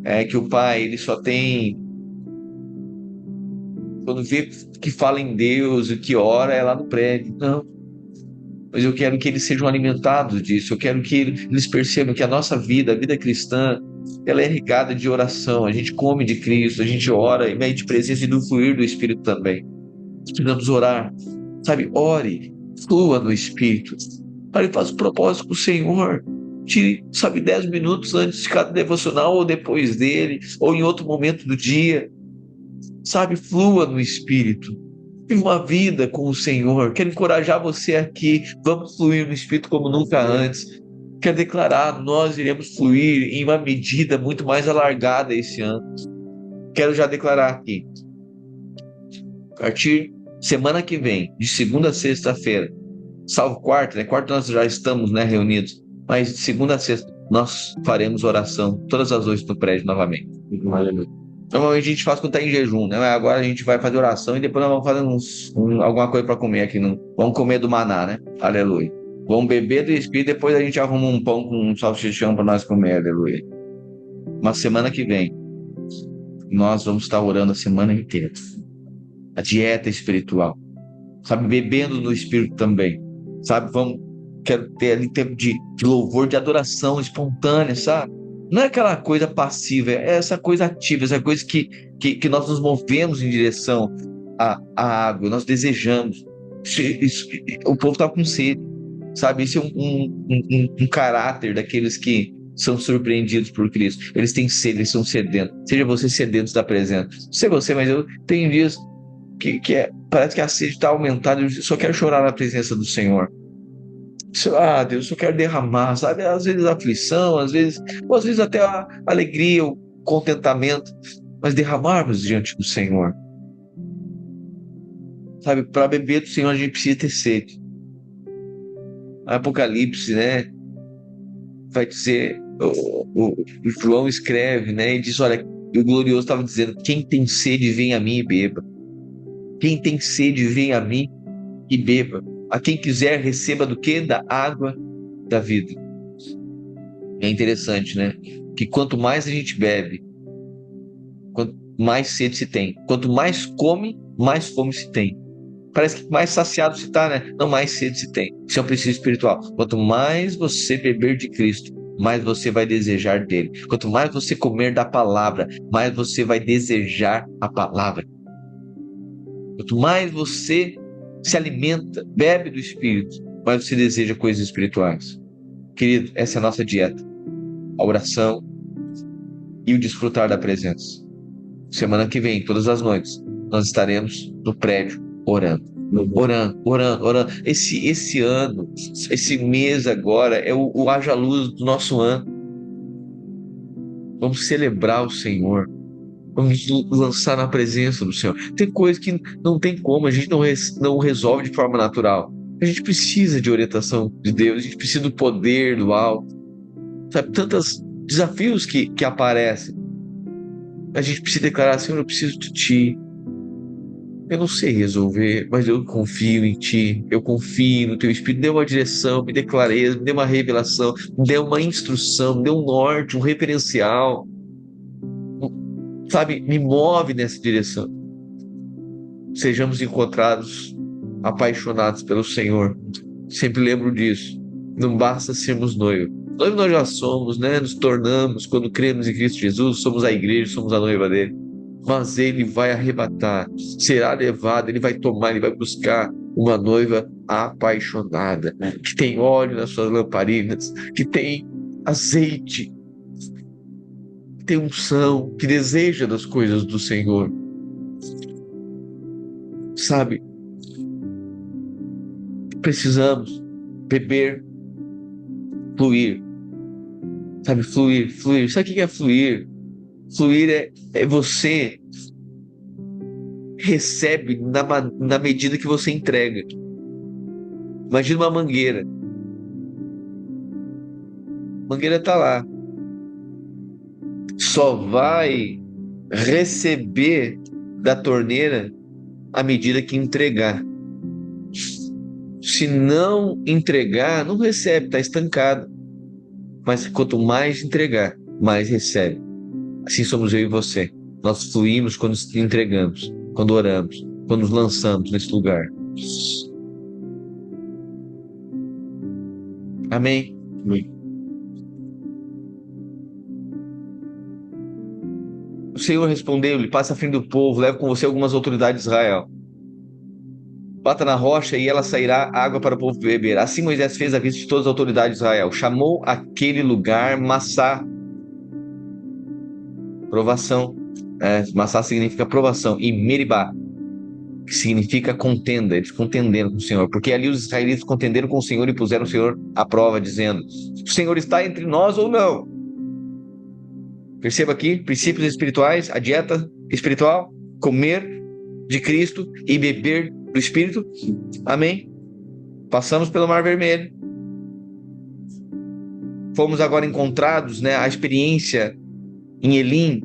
É que o pai, ele só tem... Quando vê que fala em Deus e que ora, é lá no prédio. Não. Mas eu quero que eles sejam alimentados disso. Eu quero que eles percebam que a nossa vida, a vida cristã, ela é regada de oração. A gente come de Cristo, a gente ora e mede presença e do fluir do Espírito também. Precisamos orar. Sabe, ore, flua no Espírito. Sabe, faça um propósito com o Senhor. Tire, sabe, 10 minutos antes de cada devocional ou depois dele, ou em outro momento do dia. Sabe, flua no Espírito. Viva uma vida com o Senhor. Quero encorajar você aqui. Vamos fluir no Espírito como nunca antes. Quero declarar, nós iremos fluir em uma medida muito mais alargada esse ano. Quero já declarar aqui. A partir semana que vem, de segunda a sexta-feira, salvo quarta, né? Quarta nós já estamos, né, reunidos. Mas de segunda a sexta, nós faremos oração todas as noites no prédio novamente. Normalmente a gente faz quando está em jejum, né? Agora a gente vai fazer oração e depois nós vamos fazer alguma coisa para comer aqui. Vamos comer do maná, né? Aleluia. Vamos beber do Espírito e depois a gente arruma um pão com um salsichão para nós comer, aleluia. Mas semana que vem, nós vamos estar orando a semana inteira. A dieta espiritual. Sabe? Bebendo no Espírito também. Sabe? Quero ter ali tempo de louvor, de adoração espontânea, sabe? Não é aquela coisa passiva, é essa coisa ativa, essa coisa que nós nos movemos em direção à água, nós desejamos. O povo está com sede, sabe? Esse é um caráter daqueles que são surpreendidos por Cristo. Eles têm sede, eles são sedentos. Seja você sedento da presença. Não sei você, mas eu tenho dias parece que a sede está aumentada, eu só quero chorar na presença do Senhor. Deus, eu quero derramar, sabe? Às vezes a aflição, às vezes até a alegria, o contentamento, mas derramarmos diante do Senhor. Sabe? Para beber do Senhor a gente precisa ter sede. Apocalipse, né? Vai dizer, o João escreve, né? E diz, olha, o glorioso estava dizendo, quem tem sede, vem a mim e beba. Quem tem sede, vem a mim e beba. A quem quiser, receba do quê? Da água da vida. É interessante, né? Que quanto mais a gente bebe, quanto mais sede se tem. Quanto mais come, mais fome se tem. Parece que mais saciado se está, né? Não, mais sede se tem. Isso é um princípio espiritual. Quanto mais você beber de Cristo, mais você vai desejar dele. Quanto mais você comer da palavra, mais você vai desejar a palavra. Quanto mais você se alimenta, bebe do Espírito, mais você deseja coisas espirituais. Querido, essa é a nossa dieta. A oração e o desfrutar da presença. Semana que vem, todas as noites, nós estaremos no prédio orando. Orando. Esse ano, esse mês agora, é o haja luz do nosso ano. Vamos celebrar o Senhor. Vamos lançar na presença do Senhor. Tem coisas que não tem como, a gente não resolve de forma natural. A gente precisa de orientação de Deus, a gente precisa do poder do alto. Sabe, tantos desafios que aparecem. A gente precisa declarar, Senhor, eu preciso de Ti. Eu não sei resolver, mas eu confio em Ti. Eu confio no Teu Espírito. Me dê uma direção, me dê clareza, me dê uma revelação, me dê uma instrução, me dê um norte, um referencial. Sabe, me move nessa direção. Sejamos encontrados apaixonados pelo Senhor. Sempre lembro disso. Não basta sermos noivos. Noivo nós já somos, né? Nos tornamos, quando cremos em Cristo Jesus, somos a igreja, somos a noiva dele. Mas ele vai arrebatar, será levado, ele vai tomar, ele vai buscar uma noiva apaixonada, que tem óleo nas suas lamparinas, que tem azeite, que tem unção, que deseja das coisas do Senhor. Sabe? Precisamos beber, fluir. Sabe, fluir. Sabe o que é fluir? Fluir é você recebe na medida que você entrega. Imagina uma mangueira. A mangueira está lá. Só vai receber da torneira à medida que entregar. se não entregar, não recebe, está estancado. Mas quanto mais entregar, mais recebe. Assim somos eu e você. Nós fluímos quando entregamos, quando oramos, quando nos lançamos nesse lugar. Amém? Amém. O Senhor respondeu-lhe: passa à frente do povo, leva com você algumas autoridades de Israel. Bata na rocha e ela sairá água para o povo beber. Assim Moisés fez à vista de todas as autoridades de Israel. Chamou aquele lugar Massá. Provação. Massá significa provação. E Meribá, que significa contenda. Eles contenderam com o Senhor. Porque ali os israelitas contenderam com o Senhor e puseram o Senhor à prova, dizendo: o Senhor está entre nós ou não? Perceba aqui, princípios espirituais, a dieta espiritual, comer de Cristo e beber do Espírito. Amém? Passamos pelo Mar Vermelho. Fomos agora encontrados, né, a experiência em Elim,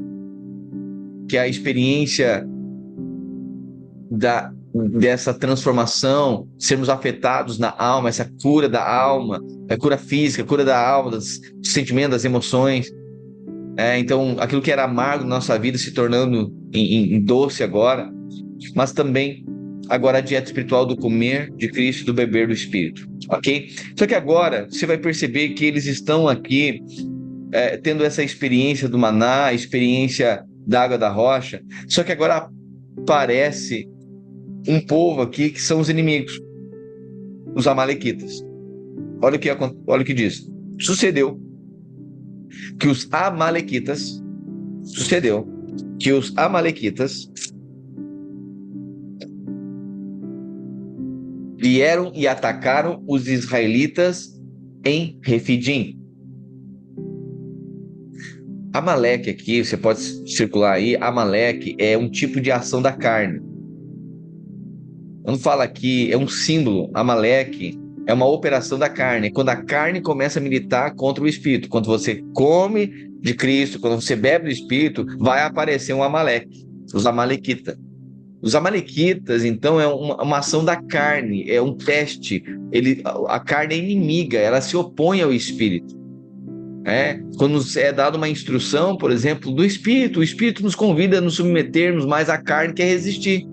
que é a experiência dessa transformação, sermos afetados na alma, essa cura da alma, a cura física, a cura da alma, dos sentimentos, das emoções. Então, aquilo que era amargo na nossa vida se tornando em doce agora, mas também agora a dieta espiritual do comer de Cristo e do beber do Espírito, ok? Só que agora você vai perceber que eles estão aqui tendo essa experiência do maná, a experiência da água da rocha, só que agora aparece um povo aqui que são os inimigos, os amalequitas. Olha o que diz. Sucedeu que os amalequitas vieram e atacaram os israelitas em Refidim. Amaleque aqui, você pode circular aí, Amaleque é um tipo de ação da carne. Quando fala aqui, é um símbolo, Amaleque é uma operação da carne, quando a carne começa a militar contra o Espírito. Quando você come de Cristo, quando você bebe do Espírito, vai aparecer um Amaleque, os amalequitas. Os amalequitas, então, é uma ação da carne, é um teste. A carne é inimiga, ela se opõe ao Espírito. Quando é dada uma instrução, por exemplo, do Espírito, o Espírito nos convida a nos submetermos, mas a carne quer resistir.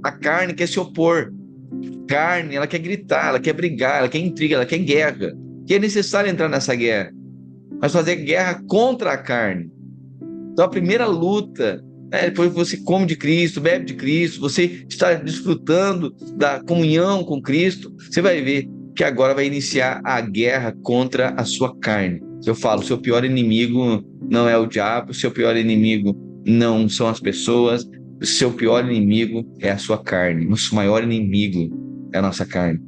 A carne quer se opor. A carne, ela quer gritar, ela quer brigar, ela quer intriga, ela quer guerra. E é necessário entrar nessa guerra, mas fazer guerra contra a carne. Então, a primeira luta, depois que você come de Cristo, bebe de Cristo, você está desfrutando da comunhão com Cristo, você vai ver que agora vai iniciar a guerra contra a sua carne. Eu falo, seu pior inimigo não é o diabo, seu pior inimigo não são as pessoas, o seu pior inimigo é a sua carne, o seu maior inimigo é a nossa carne.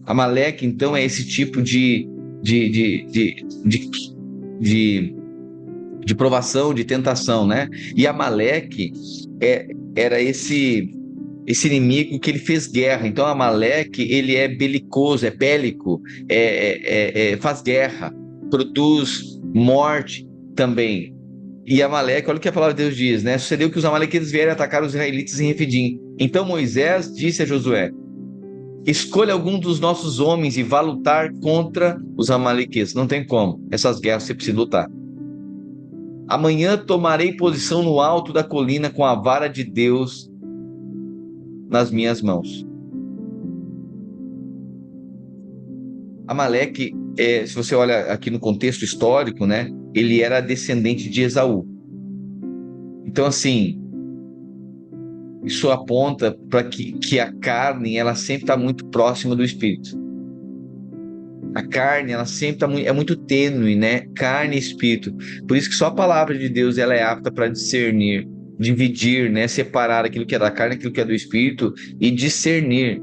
Amaleque, então, é esse tipo de provação, de tentação, né? E Amaleque era esse inimigo que ele fez guerra. Então, Amaleque, ele é belicoso, é bélico, faz guerra, produz morte também. E Amaleque, olha o que a palavra de Deus diz, né? Sucedeu que os amalequitas vieram atacar os israelitas em Refidim. Então Moisés disse a Josué: escolha algum dos nossos homens e vá lutar contra os amalequitas. Não tem como. Essas guerras você precisa lutar. Amanhã tomarei posição no alto da colina com a vara de Deus nas minhas mãos. Amaleque, se você olha aqui no contexto histórico, né, ele era descendente de Esaú. Então, assim, isso aponta para que a carne, ela sempre está muito próxima do Espírito. A carne, ela sempre é muito tênue, né? Carne e Espírito. Por isso que só a palavra de Deus ela é apta para discernir, dividir, né? Separar aquilo que é da carne, aquilo que é do Espírito e discernir,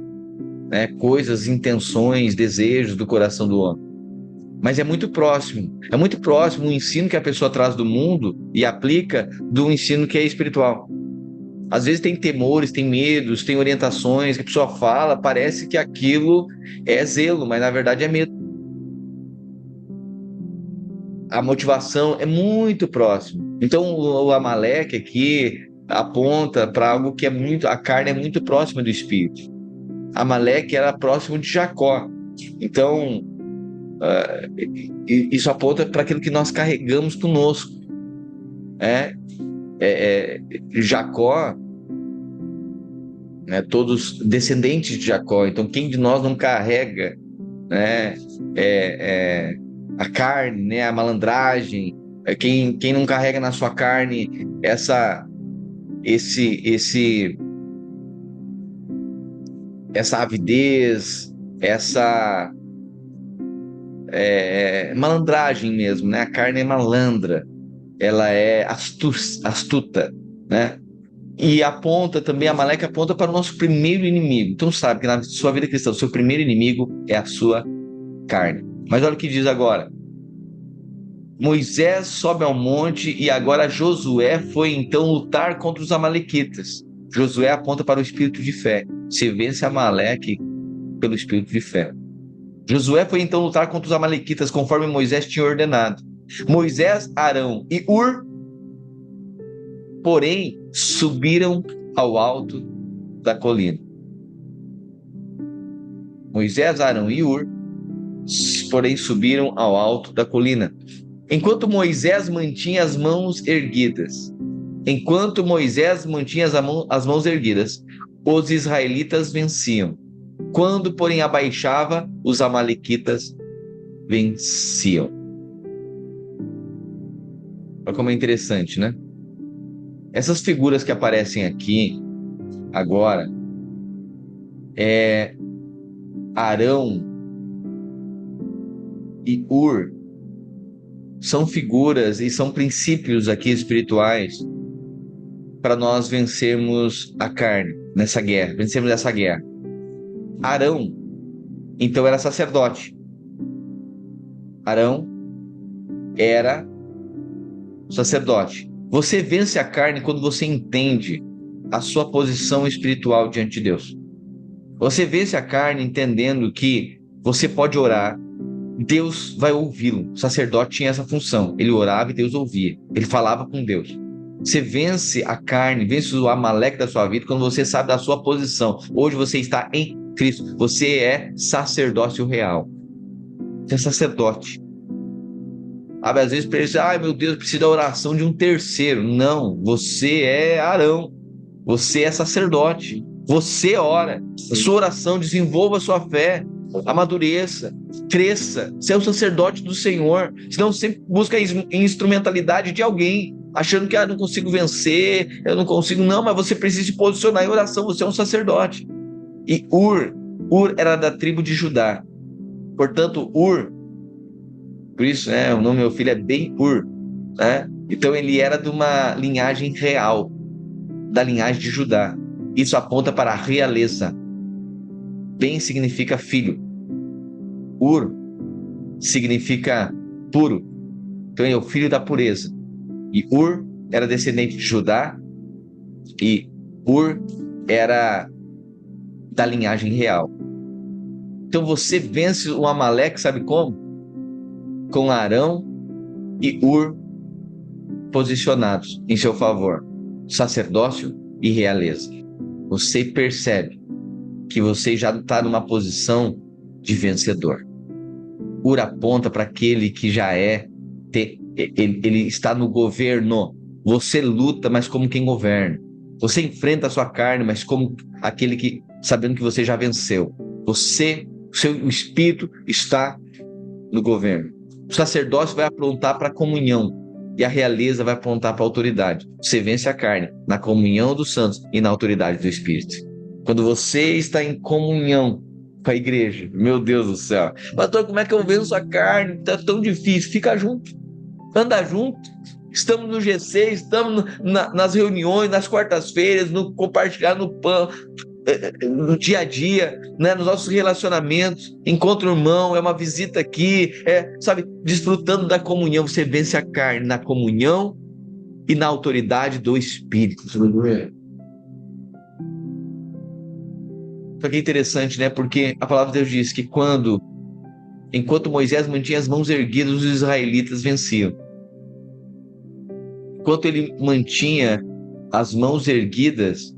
né? Coisas, intenções, desejos do coração do homem. Mas é muito próximo o ensino que a pessoa traz do mundo e aplica do ensino que é espiritual. Às vezes tem temores, tem medos, tem orientações que a pessoa fala, parece que aquilo é zelo, mas na verdade é medo. A motivação é muito próxima. Então o Amaleque aqui aponta para algo que a carne é muito próxima do Espírito. Amaleque era próximo de Jacó. Então, isso aponta para aquilo que nós carregamos conosco. Jacó, né, todos descendentes de Jacó. Então, quem de nós não carrega, né, a carne, né, a malandragem? Quem não carrega na sua carne essa avidez, essa malandragem mesmo, né? A carne é malandra, ela é astuta, né? E aponta também, Amaleque aponta para o nosso primeiro inimigo. Então sabe que na sua vida cristã, o seu primeiro inimigo é a sua carne. Mas olha o que diz agora. Moisés sobe ao monte e agora Josué foi então lutar contra os amalequitas. Josué aponta para o espírito de fé. Se vence Amaleque pelo espírito de fé. Josué foi então lutar contra os amalequitas conforme Moisés tinha ordenado. Moisés, Arão e Hur, porém, subiram ao alto da colina. Moisés, Arão e Hur, porém, subiram ao alto da colina. Enquanto Moisés mantinha as mãos erguidas, os israelitas venciam. Quando, porém, abaixava, os amalequitas venciam. Olha como é interessante, né? Essas figuras que aparecem aqui agora, Arão e Hur, são figuras e são princípios aqui espirituais para nós vencermos a carne nessa guerra, vencermos essa guerra. Arão, então, era sacerdote. Arão era sacerdote. Você vence a carne quando você entende a sua posição espiritual diante de Deus. Você vence a carne entendendo que você pode orar, Deus vai ouvi-lo. O sacerdote tinha essa função. Ele orava e Deus ouvia. Ele falava com Deus. Você vence a carne, vence o Amaleque da sua vida quando você sabe da sua posição. Hoje você está em Cristo. Você é sacerdócio real. Você é sacerdote. Às vezes pensa, ai meu Deus, preciso da oração de um terceiro. Não, você é Arão. Você é sacerdote. Você ora. A sua oração desenvolva a sua fé. Amadureça, cresça, você é o sacerdote do Senhor. Senão você sempre busca a instrumentalidade de alguém, achando que eu não consigo vencer, eu não consigo. Não, mas você precisa se posicionar em oração, você é um sacerdote. E Hur era da tribo de Judá. Portanto, Hur, por isso, né, o nome do meu filho é Ben-Hur, né? Então ele era de uma linhagem real, da linhagem de Judá. Isso aponta para a realeza. Ben significa filho. Hur significa puro. Então ele é o filho da pureza. E Hur era descendente de Judá. E Hur era da linhagem real. Então você vence o Amaleque, sabe como? Com Arão e Hur posicionados em seu favor. Sacerdócio e realeza. Você percebe que você já está numa posição de vencedor. Hur aponta para aquele que já ele está no governo. Você luta, mas como quem governa. Você enfrenta a sua carne, mas como aquele que, sabendo que você já venceu. O espírito está no governo. O sacerdócio vai apontar para a comunhão e a realeza vai apontar para a autoridade. Você vence a carne na comunhão dos santos e na autoridade do espírito. Quando você está em comunhão com a igreja, meu Deus do céu. Pastor, como é que eu venço a carne? Está tão difícil. Fica junto. Anda junto. Estamos no G6, estamos nas reuniões, nas quartas-feiras, no compartilhar no pão, no dia a dia, né, nos nossos relacionamentos. Encontra o irmão, é uma visita aqui, desfrutando da comunhão. Você vence a carne na comunhão e na autoridade do Espírito. Isso aqui é interessante, né? Porque a palavra de Deus diz que enquanto Moisés mantinha as mãos erguidas, os israelitas venciam. Enquanto ele mantinha as mãos erguidas,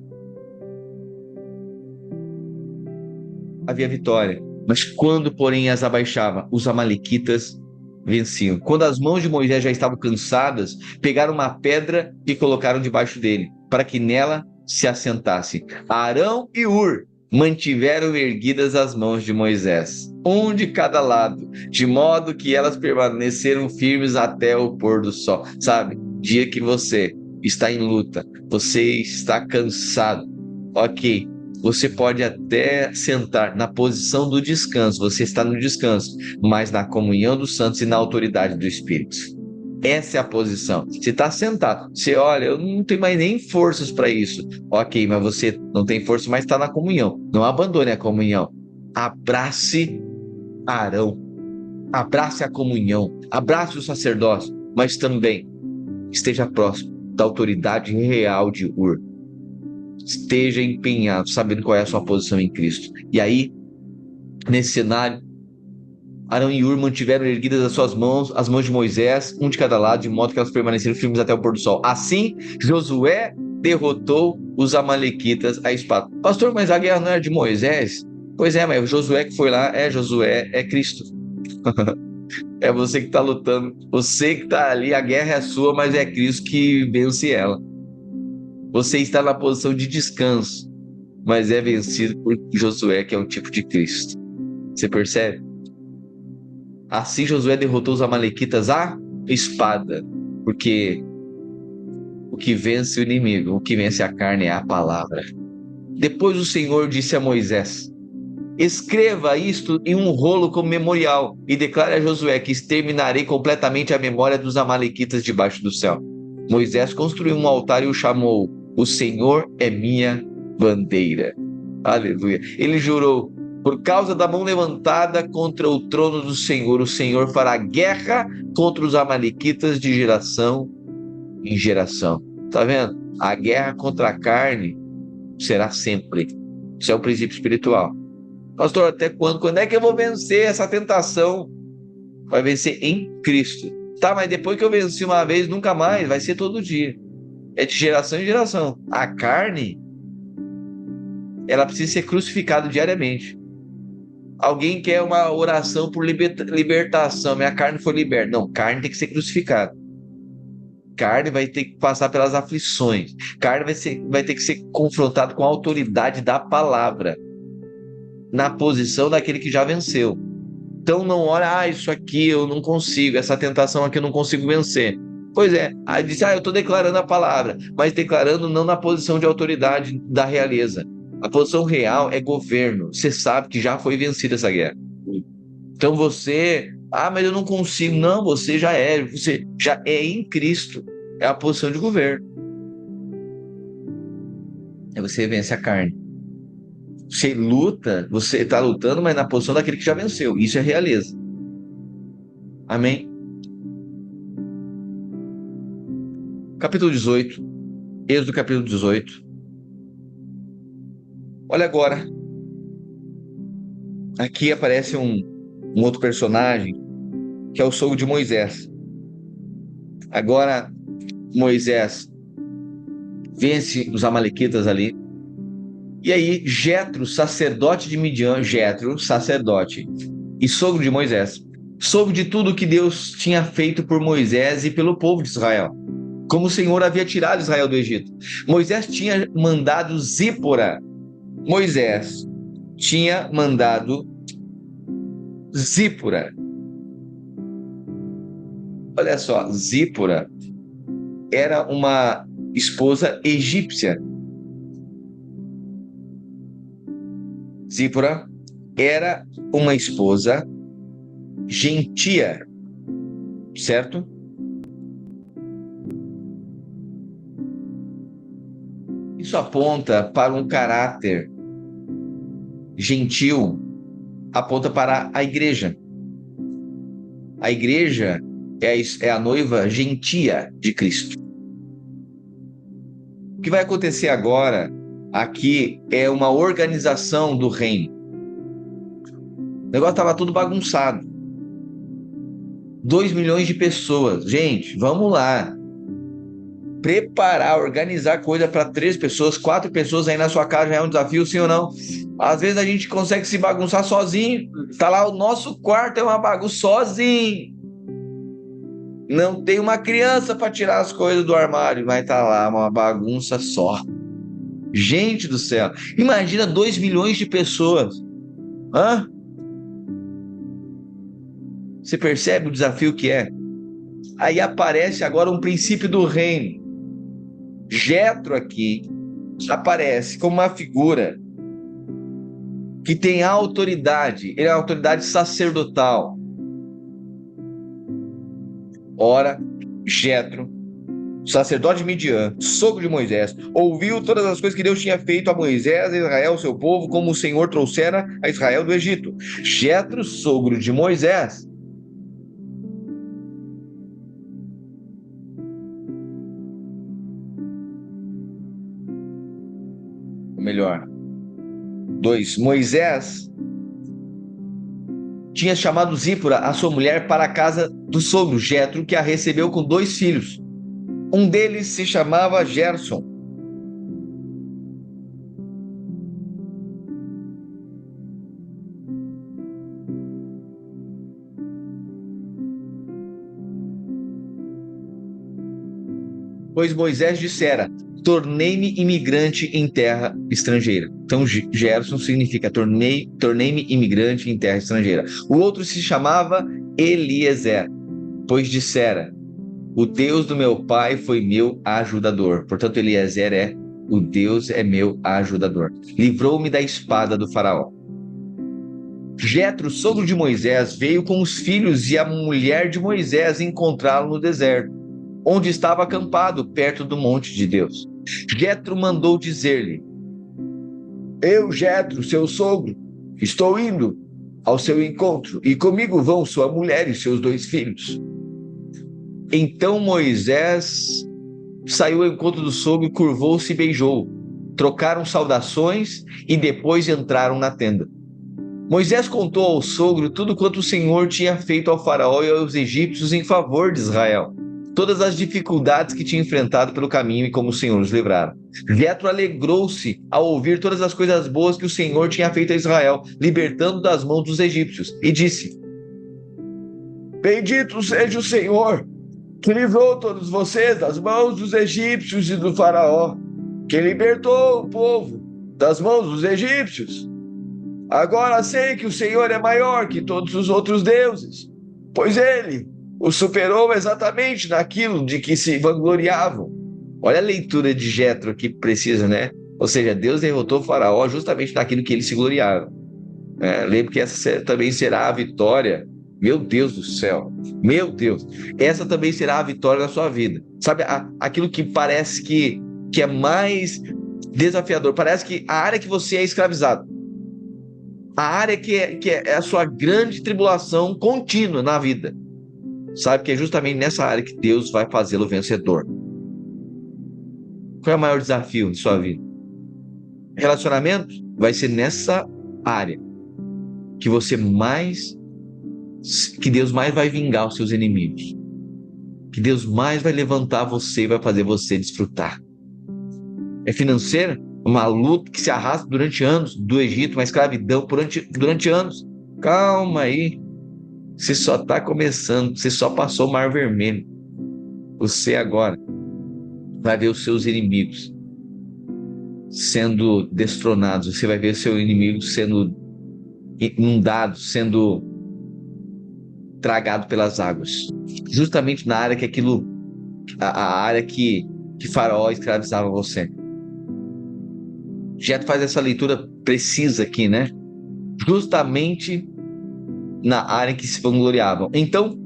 havia vitória. Mas quando, porém, as abaixava, os amalequitas venciam. Quando as mãos de Moisés já estavam cansadas, pegaram uma pedra e colocaram debaixo dele, para que nela se assentasse. Arão e Hur mantiveram erguidas as mãos de Moisés, um de cada lado, de modo que elas permaneceram firmes até o pôr do sol. Sabe, dia que você está em luta, você está cansado, ok, você pode até sentar na posição do descanso, você está no descanso, mas na comunhão dos santos e na autoridade do Espírito. Essa é a posição. Você está sentado, você olha, eu não tenho mais nem forças para isso. Ok, mas você não tem força, mas está na comunhão. Não abandone a comunhão. Abrace Arão, abrace a comunhão, abrace o sacerdócio, mas também esteja próximo da autoridade real de Hur. Esteja empenhado, sabendo qual é a sua posição em Cristo. E aí, nesse cenário, Arão e Hur mantiveram erguidas as suas mãos, as mãos de Moisés, um de cada lado, de modo que elas permaneceram firmes até o pôr do sol. Assim, Josué derrotou os amalequitas à espada. Pastor, mas a guerra não era de Moisés? Pois é, mas Josué que foi lá, Josué é Cristo. É você que está lutando, você que está ali, a guerra é sua, mas é Cristo que vence ela. Você está na posição de descanso, mas é vencido por Josué, que é um tipo de Cristo. Você percebe? Assim Josué derrotou os amalequitas à espada, porque o que vence o inimigo, o que vence a carne é a palavra. Depois o Senhor disse a Moisés: escreva isto em um rolo como memorial e declare a Josué que exterminarei completamente a memória dos amalequitas debaixo do céu. Moisés construiu um altar e o chamou: o Senhor é minha bandeira. Aleluia. Ele jurou: por causa da mão levantada contra o trono do Senhor, o Senhor fará guerra contra os amalequitas de geração em geração. Tá vendo? A guerra contra a carne será sempre. Isso é o princípio espiritual. Pastor, até quando? Quando é que eu vou vencer essa tentação? Vai vencer em Cristo. Tá, mas depois que eu venci uma vez, nunca mais. Vai ser todo dia. É de geração em geração. A carne, ela precisa ser crucificada diariamente. Alguém quer uma oração por libertação. Minha carne foi liberta. Não, carne tem que ser crucificada. Carne vai ter que passar pelas aflições. Carne vai ter que ser confrontado com a autoridade da palavra, na posição daquele que já venceu. Então não olha, isso aqui eu não consigo, essa tentação aqui eu não consigo vencer. Pois é, aí diz, eu estou declarando a palavra, mas declarando não na posição de autoridade da realeza. A posição real é governo. Você sabe que já foi vencida essa guerra. Então você, mas eu não consigo. Não, você já é em Cristo. É a posição de governo. Aí você vence a carne. Você luta, você está lutando, mas na posição daquele que já venceu. Isso é realeza. Amém? Capítulo 18. Êxodo capítulo 18. Olha agora. Aqui aparece um outro personagem, que é o sogro de Moisés. Agora, Moisés vence os amalequitas ali. E aí, Jetro, sacerdote de Midian, Jetro, sacerdote e sogro de Moisés, soube de tudo que Deus tinha feito por Moisés e pelo povo de Israel, como o Senhor havia tirado Israel do Egito. Moisés tinha mandado Zípora. Moisés tinha mandado Zípora. Olha só, Zípora era uma esposa egípcia. Zípora era uma esposa gentia, certo? Isso aponta para um caráter gentil, aponta para a igreja. A igreja é a noiva gentia de Cristo. O que vai acontecer agora aqui é uma organização do reino. O negócio estava tudo bagunçado. 2 milhões de pessoas. Gente, vamos lá. preparar, organizar coisa para 3 pessoas, 4 pessoas aí na sua casa já é um desafio, sim ou não? Às vezes a gente consegue se bagunçar sozinho. Tá lá, o nosso quarto é uma bagunça sozinho. Não tem uma criança para tirar as coisas do armário, vai estar lá uma bagunça só. Gente do céu, imagina 2 milhões de pessoas. Hã? Você percebe o desafio que é? Aí aparece agora um princípio do reino. Jetro aqui aparece como uma figura que tem autoridade, ele é uma autoridade sacerdotal. Ora, Jetro, sacerdote de Midian, sogro de Moisés, ouviu todas as coisas que Deus tinha feito a Moisés e a Israel, seu povo, como o Senhor trouxera a Israel do Egito. Jetro, sogro de Moisés, ou melhor, 2. Moisés tinha chamado Zípora, a sua mulher, para a casa do sogro Jetro, que a recebeu com 2 filhos. Um deles se chamava Gerson. Pois Moisés dissera: tornei-me imigrante em terra estrangeira. Então, Gerson significa tornei-me imigrante em terra estrangeira. O outro se chamava Eliezer, pois dissera: o Deus do meu pai foi meu ajudador. Portanto, Eliezer é: o Deus é meu ajudador. Livrou-me da espada do faraó. Jetro, sogro de Moisés, veio com os filhos e a mulher de Moisés encontrá-lo no deserto, onde estava acampado, perto do monte de Deus. Jetro mandou dizer-lhe: eu, Jetro, seu sogro, estou indo ao seu encontro, e comigo vão sua mulher e seus 2 filhos. Então Moisés saiu ao encontro do sogro, curvou-se e beijou. Trocaram saudações e depois entraram na tenda. Moisés contou ao sogro tudo quanto o Senhor tinha feito ao faraó e aos egípcios em favor de Israel, todas as dificuldades que tinha enfrentado pelo caminho e como o Senhor os livrara. Jetro alegrou-se ao ouvir todas as coisas boas que o Senhor tinha feito a Israel, libertando das mãos dos egípcios, e disse: bendito seja o Senhor, que livrou todos vocês das mãos dos egípcios e do faraó, que libertou o povo das mãos dos egípcios. Agora sei que o Senhor é maior que todos os outros deuses, pois ele o superou exatamente naquilo de que se vangloriavam. Olha a leitura de Jetro que precisa, né? Ou seja, Deus derrotou o faraó justamente naquilo que ele se gloriava. Lembre que essa também será a vitória. Meu Deus do céu, meu Deus, essa também será a vitória da sua vida. Sabe, aquilo que parece que é mais desafiador, parece que a área que você é escravizado, a área que é a sua grande tribulação contínua na vida, sabe que é justamente nessa área que Deus vai fazê-lo vencedor. Qual é o maior desafio de sua vida? Relacionamento? Vai ser nessa área que que Deus mais vai vingar os seus inimigos, que Deus mais vai levantar você e vai fazer você desfrutar. É financeira? Uma luta que se arrasta durante anos do Egito, uma escravidão durante anos. Calma aí, você só está começando, você só passou o Mar Vermelho. Você agora vai ver os seus inimigos sendo destronados, você vai ver seu inimigo sendo inundado, sendo tragado pelas águas, justamente na área que a área que Faraó escravizava você. Jetro faz essa leitura precisa aqui, né? Justamente na área que se vangloriavam. Então,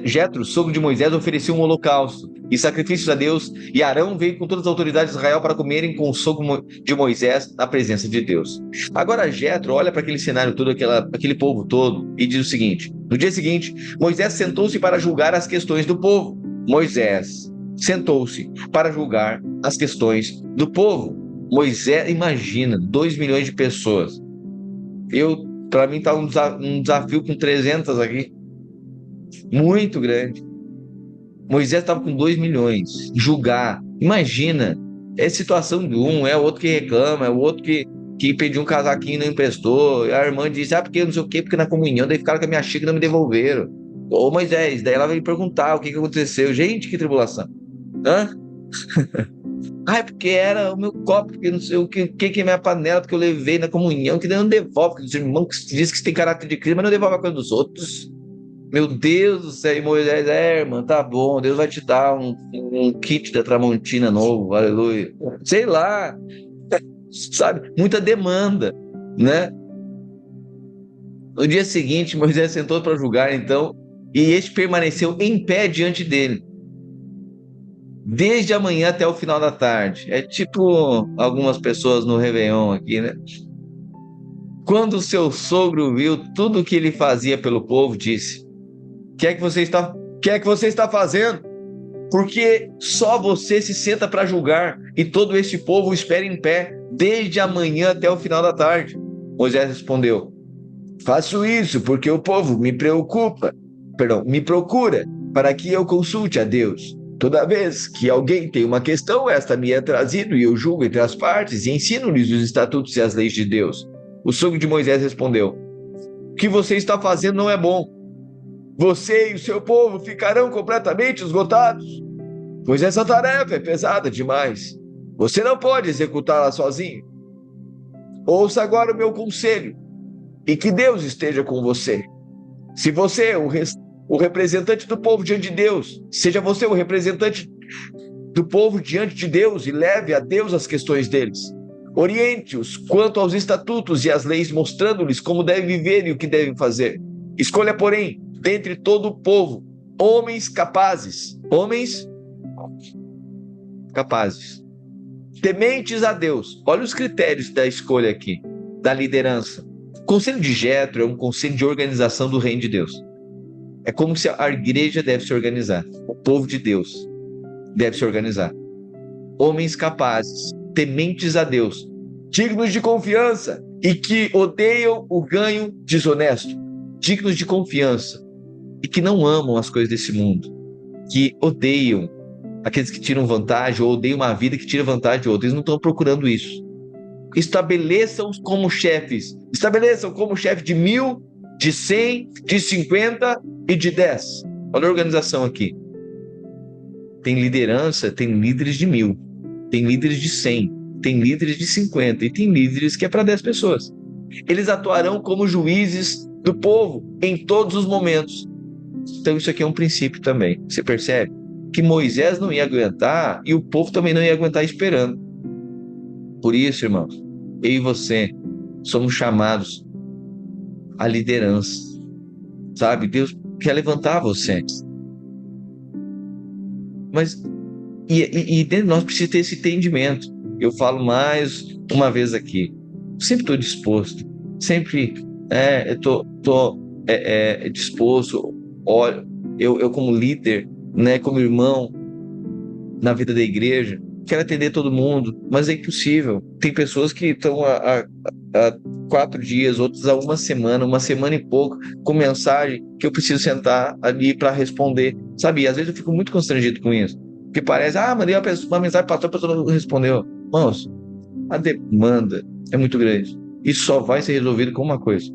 Jetro, sogro de Moisés, ofereceu um holocausto e sacrifícios a Deus, e Arão veio com todas as autoridades de Israel para comerem com o sogro de Moisés na presença de Deus. Agora Jetro olha para aquele cenário todo, aquele povo todo, e diz o seguinte: no dia seguinte, Moisés sentou-se para julgar as questões do povo. Moisés sentou-se para julgar as questões do povo. Moisés, imagina, 2 milhões de pessoas. Para mim, está um desafio com 300 aqui. Muito grande. Moisés estava com 2 milhões. Julgar. Imagina. É situação de um, é o outro que reclama, é o outro que pediu um casaquinho e não emprestou. A irmã disse, porque não sei o quê, porque na comunhão, daí ficaram com a minha xícara e não me devolveram. Ô Moisés, daí ela veio perguntar o que aconteceu. Gente, que tribulação. Hã? É porque era o meu copo, porque não sei o que é minha panela, porque eu levei na comunhão, que daí não devolve, porque os irmãos dizem que você tem caráter de Cristo, mas não devolve a coisa dos outros. Meu Deus do céu, e Moisés, irmã, tá bom, Deus vai te dar um kit da Tramontina novo, aleluia. Sei lá, sabe? Muita demanda, né? No dia seguinte, Moisés sentou para julgar, então, e este permaneceu em pé diante dele, desde a manhã até o final da tarde. É tipo algumas pessoas no Réveillon aqui, né? Quando seu sogro viu tudo o que ele fazia pelo povo, disse: O que é que você está fazendo? Porque só você se senta para julgar e todo este povo espera em pé desde a manhã até o final da tarde. Moisés respondeu: Faço isso porque o povo me procura para que eu consulte a Deus. Toda vez que alguém tem uma questão, esta me é trazido e eu julgo entre as partes e ensino-lhes os estatutos e as leis de Deus. O sogro de Moisés respondeu: O que você está fazendo não é bom. Você e o seu povo ficarão completamente esgotados, pois essa tarefa é pesada demais. Você não pode executá-la sozinho. Ouça agora o meu conselho e que Deus esteja com você. Se você é o representante do povo diante de Deus, seja você o representante do povo diante de Deus e leve a Deus as questões deles. Oriente-os quanto aos estatutos e às leis, mostrando-lhes como devem viver e o que devem fazer. Escolha, porém, dentre todo o povo, homens capazes, tementes a Deus. Olha os critérios da escolha aqui, da liderança. O conselho de Jetro é um conselho de organização do reino de Deus. É como se a igreja deve se organizar, o povo de Deus deve se organizar. Homens capazes, tementes a Deus, dignos de confiança e que odeiam o ganho desonesto. Dignos de confiança e que não amam as coisas desse mundo, que odeiam aqueles que tiram vantagem ou odeiam uma vida que tira vantagem de outros. Eles não estão procurando isso. Estabeleçam-os como chefes. Estabeleçam como chefe de 1.000, de 100, de 50 e de 10. Olha a organização aqui. Tem liderança, tem líderes de 1.000, tem líderes de 100, tem líderes de 50 e tem líderes que é para 10 pessoas. Eles atuarão como juízes do povo em todos os momentos. Então isso aqui é um princípio também. Você percebe? Que Moisés não ia aguentar e o povo também não ia aguentar esperando. Por isso, irmãos, eu e você somos chamados à liderança, sabe? Deus quer levantar você. Mas, dentro de nós precisa ter esse entendimento. Eu falo mais uma vez aqui. Sempre estou disposto. Sempre estou disposto. Olha, eu como líder, né, como irmão na vida da igreja, quero atender todo mundo, mas é impossível. Tem pessoas que estão há 4 dias, outros há uma semana e pouco, com mensagem que eu preciso sentar ali para responder. Sabe, às vezes eu fico muito constrangido com isso. Porque parece, mandei uma mensagem para a pessoa não respondeu. Irmãos, a demanda é muito grande. Isso só vai ser resolvido com uma coisa: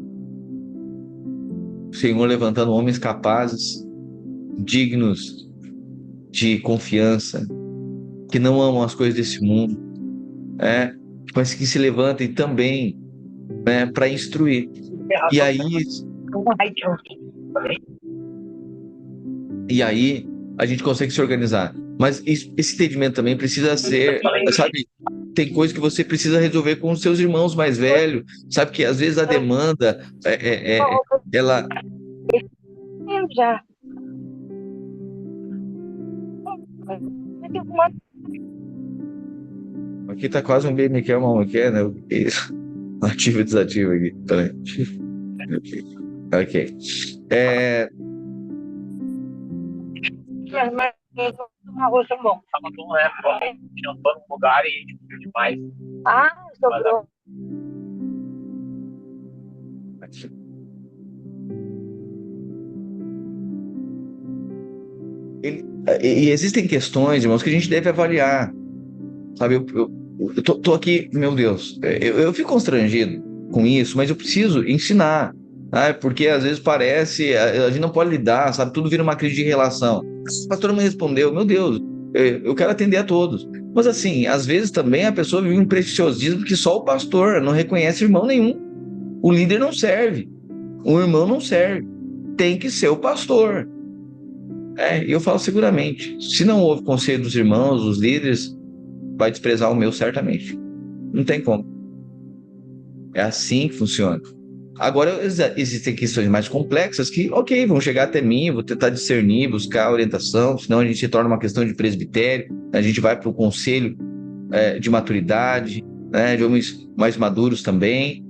o Senhor levantando homens capazes, dignos de confiança, que não amam as coisas desse mundo, mas que se levantem também, para instruir. E aí, a gente consegue se organizar. Mas esse entendimento também precisa ser, sabe, tem coisa que você precisa resolver com os seus irmãos mais velhos, sabe, que às vezes a demanda, ela... Já. Aqui tá quase um BMQ, uma OMQ, né? Ativo e desativo aqui. Peraí. Ok. Mas uma roxa bom. Tava bom, né? Tinha todo lugar e demais. Sobrou. E existem questões, irmãos, que a gente deve avaliar. Sabe, eu tô aqui, meu Deus, eu fico constrangido com isso, mas eu preciso ensinar, né? Porque às vezes parece, a gente não pode lidar, sabe? Tudo vira uma crise de relação. O pastor não me respondeu, meu Deus, eu quero atender a todos. Mas assim, às vezes também a pessoa vive um preciosismo que só o pastor não reconhece irmão nenhum. O líder não serve, o irmão não serve, tem que ser o pastor. E eu falo seguramente, se não houve conselho dos irmãos, dos líderes, vai desprezar o meu certamente. Não tem como. É assim que funciona. Agora, existem questões mais complexas que, ok, vão chegar até mim, vou tentar discernir, buscar orientação, senão a gente se torna uma questão de presbitério, a gente vai para o conselho de maturidade, né, de homens mais maduros também.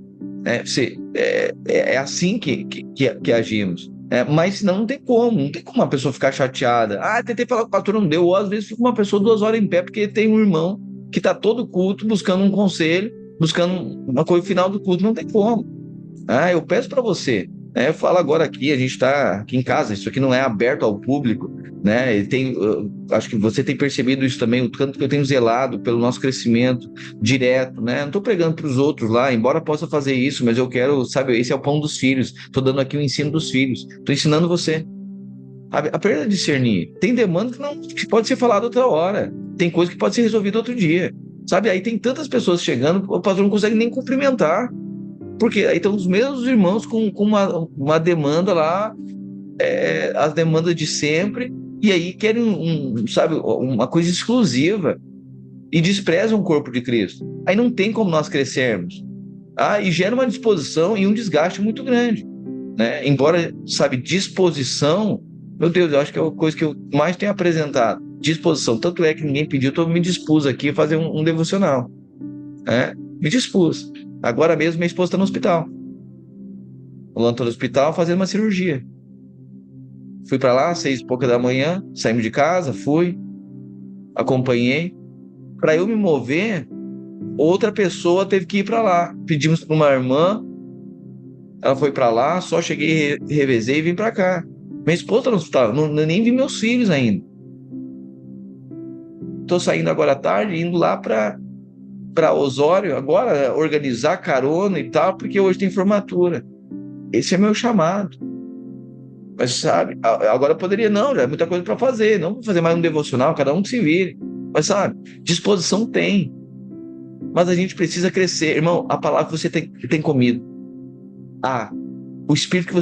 É assim que agimos. Mas senão não tem como uma pessoa ficar chateada. Tentei falar com o pastor, não deu. Ou às vezes fica uma pessoa 2 horas em pé porque tem um irmão que está todo culto buscando um conselho, buscando uma coisa final do culto, não tem como. Eu peço para você, eu falo agora aqui, a gente está aqui em casa, isso aqui não é aberto ao público, né? Acho que você tem percebido isso também, o tanto que eu tenho zelado pelo nosso crescimento direto, né? Não estou pregando para os outros lá, embora possa fazer isso, mas eu quero, sabe, esse é o pão dos filhos, estou dando aqui o ensino dos filhos, estou ensinando você. Aprenda a discernir. Tem demanda que pode ser falada outra hora, tem coisa que pode ser resolvida outro dia, sabe? Aí tem tantas pessoas chegando, o pastor não consegue nem cumprimentar. Porque aí estão os mesmos irmãos com uma demanda lá, as demandas de sempre, e aí querem, sabe, uma coisa exclusiva e desprezam o corpo de Cristo. Aí não tem como nós crescermos. E gera uma disposição e um desgaste muito grande, né? Embora, sabe, disposição, meu Deus, eu acho que é a coisa que eu mais tenho apresentado. Disposição. Tanto é que ninguém pediu, eu me dispus aqui a fazer um devocional. Me dispus. Agora mesmo minha esposa está no hospital. O Lando está no hospital fazendo uma cirurgia. Fui para lá, 6h pouca da manhã, saímos de casa, fui, acompanhei. Para eu me mover, outra pessoa teve que ir para lá. Pedimos para uma irmã, ela foi para lá, só cheguei, revezei e vim para cá. Minha esposa está no hospital, nem vi meus filhos ainda. Estou saindo agora à tarde, indo lá para Osório, agora organizar carona e tal, porque hoje tem formatura. Esse é meu chamado. Mas sabe, agora poderia não, já é muita coisa para fazer, não vou fazer mais um devocional, cada um que se vire. Mas sabe, disposição tem. Mas a gente precisa crescer. Irmão, a palavra que você tem comido. O espírito que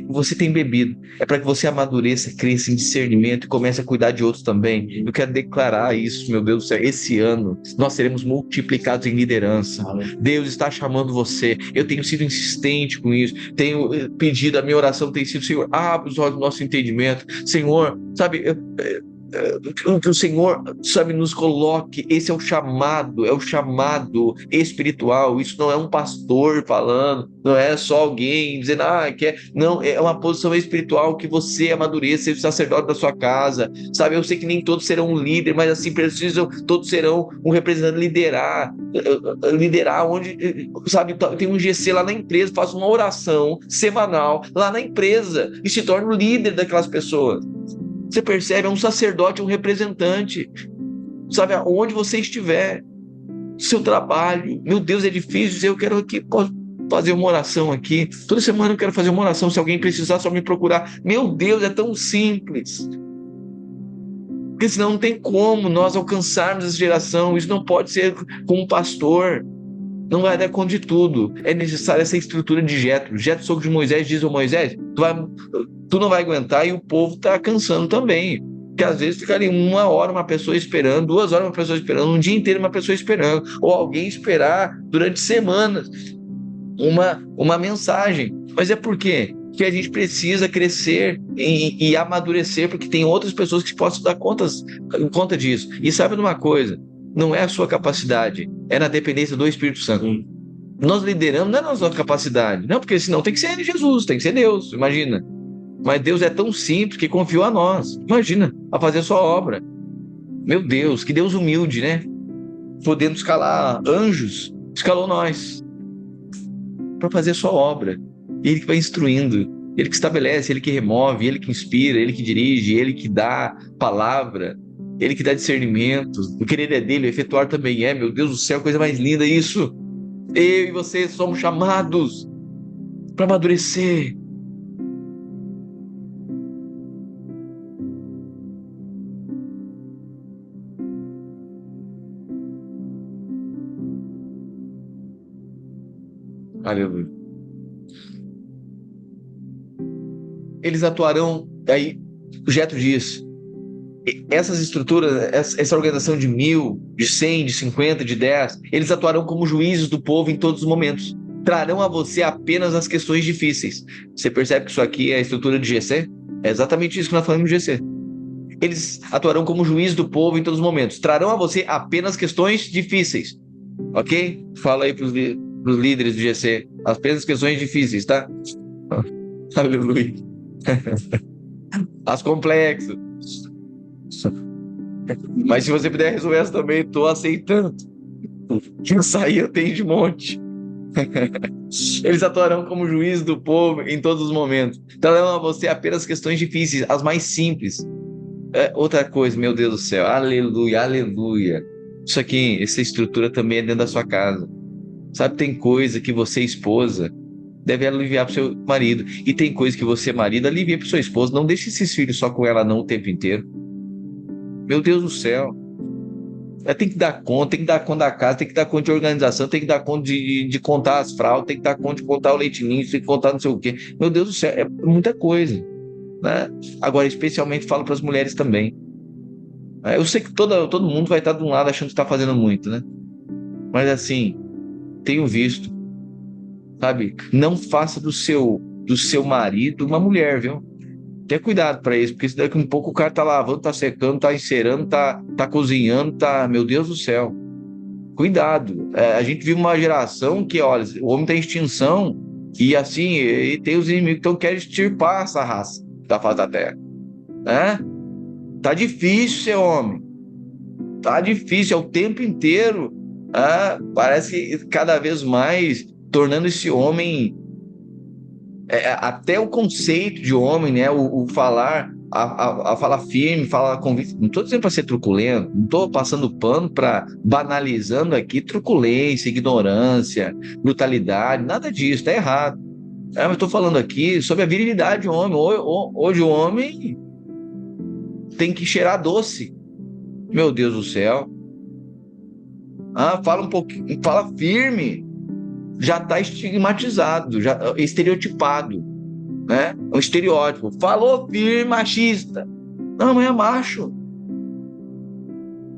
você tem bebido é para que você amadureça, cresça em discernimento e comece a cuidar de outros também. Eu quero declarar isso, meu Deus do céu. Esse ano nós seremos multiplicados em liderança. Deus está chamando você. Eu tenho sido insistente com isso. Tenho pedido, a minha oração tem sido: Senhor, abre os olhos do nosso entendimento. Senhor, sabe, que o Senhor, sabe, nos coloque. Esse é o chamado espiritual. Isso não é um pastor falando, não é só alguém dizendo não, é uma posição espiritual que você amadureça, seja o sacerdote da sua casa, sabe? Eu sei que nem todos serão um líder, mas assim todos serão um representante, liderar onde, sabe, tem um GC lá na empresa, faça uma oração semanal lá na empresa e se torne o líder daquelas pessoas. Você percebe? É um sacerdote, um representante. Sabe, aonde você estiver, seu trabalho. Meu Deus, é difícil dizer, eu quero aqui, posso fazer uma oração aqui. Toda semana eu quero fazer uma oração. Se alguém precisar, só me procurar. Meu Deus, é tão simples. Porque senão não tem como nós alcançarmos essa geração. Isso não pode ser com um pastor. Não vai dar conta de tudo. É necessária essa estrutura de Jetro. Jetro, sogro de Moisés, diz ao Moisés: tu não vai aguentar, e o povo está cansando também. Porque às vezes fica ali 1 hora uma pessoa esperando, 2 horas uma pessoa esperando, um dia inteiro uma pessoa esperando, ou alguém esperar durante semanas uma mensagem. Mas é por quê? Que a gente precisa crescer e amadurecer, porque tem outras pessoas que possam dar conta disso. E sabe de uma coisa? Não é a sua capacidade, é na dependência do Espírito Santo. Nós lideramos, não é na nossa capacidade. Não, porque senão tem que ser Jesus, tem que ser Deus, imagina. Mas Deus é tão simples que confiou a nós, imagina, a fazer a sua obra. Meu Deus, que Deus humilde, né? Podendo escalar anjos, escalou nós para fazer a sua obra. E Ele que vai instruindo. Ele que estabelece, Ele que remove, Ele que inspira, Ele que dirige, Ele que dá palavra, Ele que dá discernimento. O querer é dele, o efetuar também é. Meu Deus do céu, coisa mais linda isso. Eu e você somos chamados para amadurecer. Aleluia. Eles atuarão, aí o Jetro diz, essas estruturas, essa organização de 1000, de 100, de 50, de 10, eles atuarão como juízes do povo em todos os momentos. Trarão a você apenas as questões difíceis. Você percebe que isso aqui é a estrutura de GC? É exatamente isso que nós falamos de GC. Eles atuarão como juiz do povo em todos os momentos. Trarão a você apenas questões difíceis. Ok? Fala aí para os líderes do GC. Apenas questões difíceis, tá? Aleluia. As complexas. Mas se você puder resolver essa também, estou aceitando. Quem sair tem de monte. Eles atuarão como juiz do povo em todos os momentos. Trarão a você apenas questões difíceis, as mais simples. Outra coisa, meu Deus do céu. Aleluia, aleluia. Isso aqui, essa estrutura também é dentro da sua casa. Sabe, tem coisa que você, esposa, deve aliviar para o seu marido. E tem coisa que você, marido, alivia para o seu esposo. Não deixe esses filhos só com ela não o tempo inteiro. Meu Deus do céu. Tem que dar conta, tem que dar conta da casa, tem que dar conta de organização, tem que dar conta de contar as fraldas, tem que dar conta de contar o leitinho, tem que contar não sei o quê. Meu Deus do céu, é muita coisa, né? Agora, especialmente falo para as mulheres também. Eu sei que todo mundo vai estar de um lado achando que está fazendo muito, né? Mas assim, tenho visto, sabe? Não faça do seu marido uma mulher, viu? Tenha cuidado para isso, porque daqui a um pouco o cara tá lavando, tá secando, tá encerando, tá cozinhando, meu Deus do céu. Cuidado. A gente vive uma geração que, olha, o homem tá em extinção e assim, e tem os inimigos que querem extirpar essa raça da face da terra. Tá difícil ser homem. Tá difícil, é o tempo inteiro. Parece que cada vez mais tornando esse homem... até o conceito de homem, né? O falar, a falar firme, falar convicto. Não estou dizendo para ser truculento, não estou passando pano para banalizando aqui truculência, ignorância, brutalidade, nada disso, está errado. Mas estou falando aqui sobre a virilidade do homem. Hoje o homem tem que cheirar doce. Meu Deus do céu. Fala um pouquinho, fala firme. Já está estigmatizado, já estereotipado, né? É um estereótipo. Falou firme, machista. Não, mas é macho.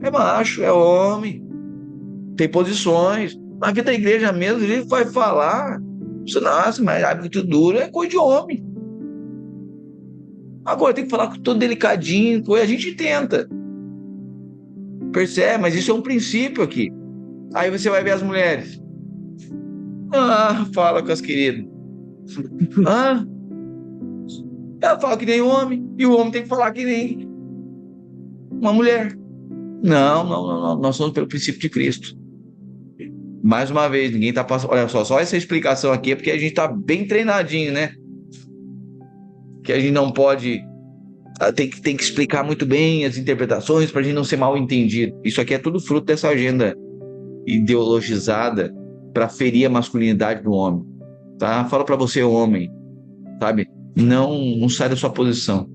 É macho, é homem. Tem posições. Na vida da igreja mesmo, ele vai falar. Nossa, mas hábito duro é coisa de homem. Agora tem que falar com todo delicadinho, a gente tenta. Percebe? Mas isso é um princípio aqui. Aí você vai ver as mulheres. Fala com as queridas. Ela fala que nem homem, e o homem tem que falar que nem uma mulher. Não. Nós somos pelo princípio de Cristo. Mais uma vez, ninguém tá passando. Olha só essa explicação aqui é porque a gente tá bem treinadinho, né? Que a gente não pode. Tem que explicar muito bem as interpretações para a gente não ser mal entendido. Isso aqui é tudo fruto dessa agenda ideologizada para ferir a masculinidade do homem, tá? Fala para você, homem, sabe? Não sai da sua posição.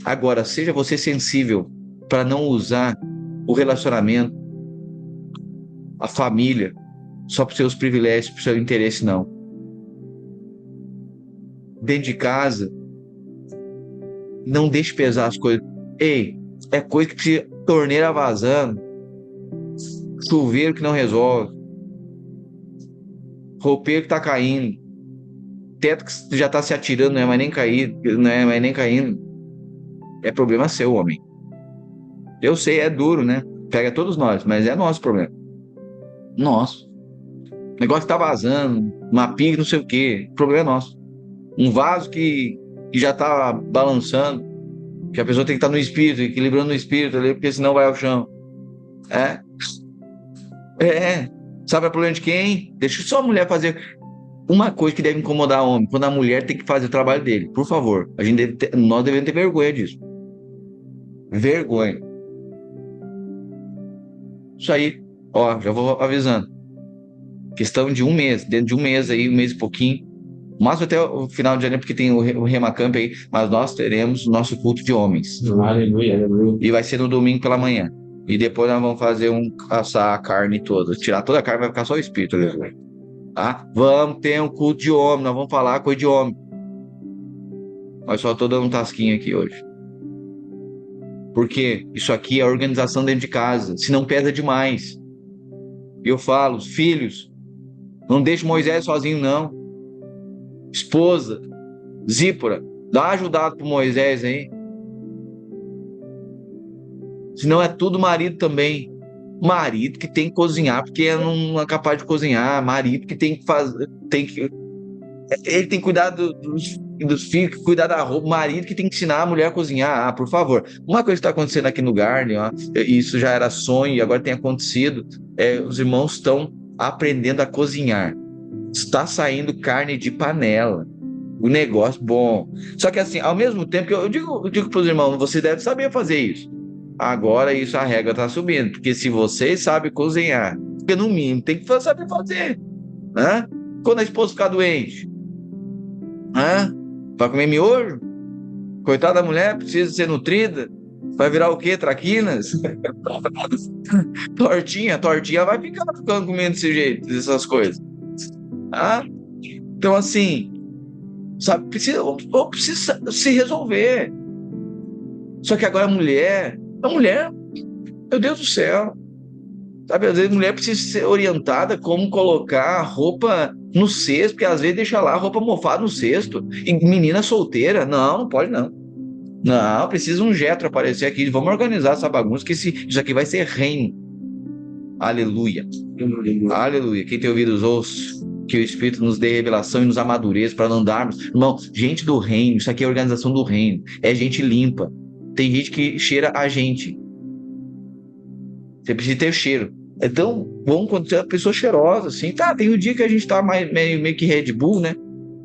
Agora, seja você sensível para não usar o relacionamento, a família, só para os seus privilégios, para o seu interesse, não. Dentro de casa, não deixe pesar as coisas. Ei, é coisa que precisa, torneira vazando, chuveiro que não resolve, roupeiro que tá caindo, teto que já tá se atirando, não é mais nem caindo. É problema seu, homem. Eu sei, é duro, né? Pega todos nós, mas é nosso problema. Nosso. O negócio que tá vazando, uma pia, não sei o quê. O problema é nosso. Um vaso que já tá balançando, que a pessoa tem que estar no espírito, equilibrando no espírito ali, porque senão vai ao chão. Sabe o problema de quem? Deixa só a mulher fazer. Uma coisa que deve incomodar o homem, quando a mulher tem que fazer o trabalho dele, por favor, nós devemos ter vergonha disso. Vergonha. Isso aí, ó, já vou avisando. Questão de um mês, dentro de um mês aí, um mês e pouquinho, máximo até o final de janeiro, porque tem o Remacamp aí, mas nós teremos o nosso culto de homens. Aleluia, aleluia. E vai ser no domingo pela manhã. E depois nós vamos fazer assar a carne toda. Tirar toda a carne, vai ficar só o espírito. Tá? Vamos ter um culto de homem, nós vamos falar coisa de homem. Mas só tô dando um tasquinho aqui hoje. Porque isso aqui é organização dentro de casa, senão pesa demais. E eu falo, filhos, não deixe Moisés sozinho, não. Esposa, Zípora, dá uma ajudada pro Moisés aí. Senão é tudo marido também. Marido que tem que cozinhar, porque não é capaz de cozinhar. Marido que tem que fazer. Ele tem que cuidar dos filhos, cuidar da roupa. Marido que tem que ensinar a mulher a cozinhar. Ah, por favor. Uma coisa que está acontecendo aqui no Garden, ó, isso já era sonho e agora tem acontecido. Os irmãos estão aprendendo a cozinhar. Está saindo carne de panela. O negócio bom. Só que assim, ao mesmo tempo que eu digo para os irmãos, você deve saber fazer isso. Agora isso a regra está subindo, porque se vocês sabem cozinhar, porque no mínimo tem que saber fazer, né? Quando a esposa ficar doente, né? Vai comer miojo? Coitada da mulher, precisa ser nutrida. Vai virar o quê? Traquinas? Tortinha vai ficando comendo desse jeito, dessas coisas. Ah? Então assim, sabe, precisa se resolver. Só que agora a mulher, meu Deus do céu, sabe, às vezes a mulher precisa ser orientada como colocar a roupa no cesto, porque às vezes deixa lá a roupa mofada no cesto, e menina solteira, não pode não. Não, precisa um Jetro aparecer aqui, vamos organizar essa bagunça, que isso aqui vai ser reino. Aleluia. Aleluia. Quem tem ouvidos ouça, que o Espírito nos dê revelação e nos amadureça para não andarmos. Irmão, gente do reino, isso aqui é a organização do reino, é gente limpa. Tem gente que cheira a gente. Você precisa ter o cheiro. É tão bom quando você é uma pessoa cheirosa, assim. Tá, tem um dia que a gente tá meio que Red Bull, né?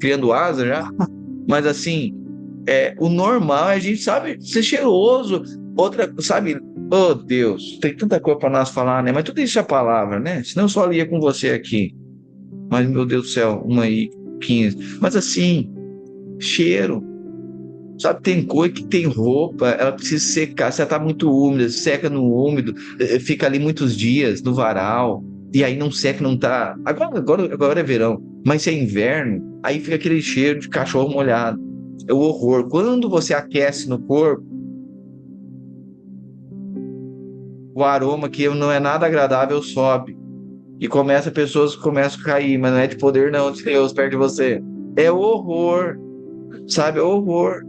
Criando asa já. Mas assim, o normal é a gente, sabe, ser cheiroso. Outra, sabe, oh Deus, tem tanta coisa para nós falar, né? Mas tudo isso é palavra, né? Senão eu só lia com você aqui. Mas, meu Deus do céu, 1h15. Mas assim, cheiro. Sabe, tem coisa que tem roupa, ela precisa secar. Se ela tá muito úmida, seca no úmido, fica ali muitos dias no varal, e aí não seca, não tá. Agora é verão, mas se é inverno, aí fica aquele cheiro de cachorro molhado. É o horror. Quando você aquece no corpo, o aroma que não é nada agradável sobe. E pessoas começam a cair, mas não é de poder, não, de Deus perto de você. É horror, sabe? É horror.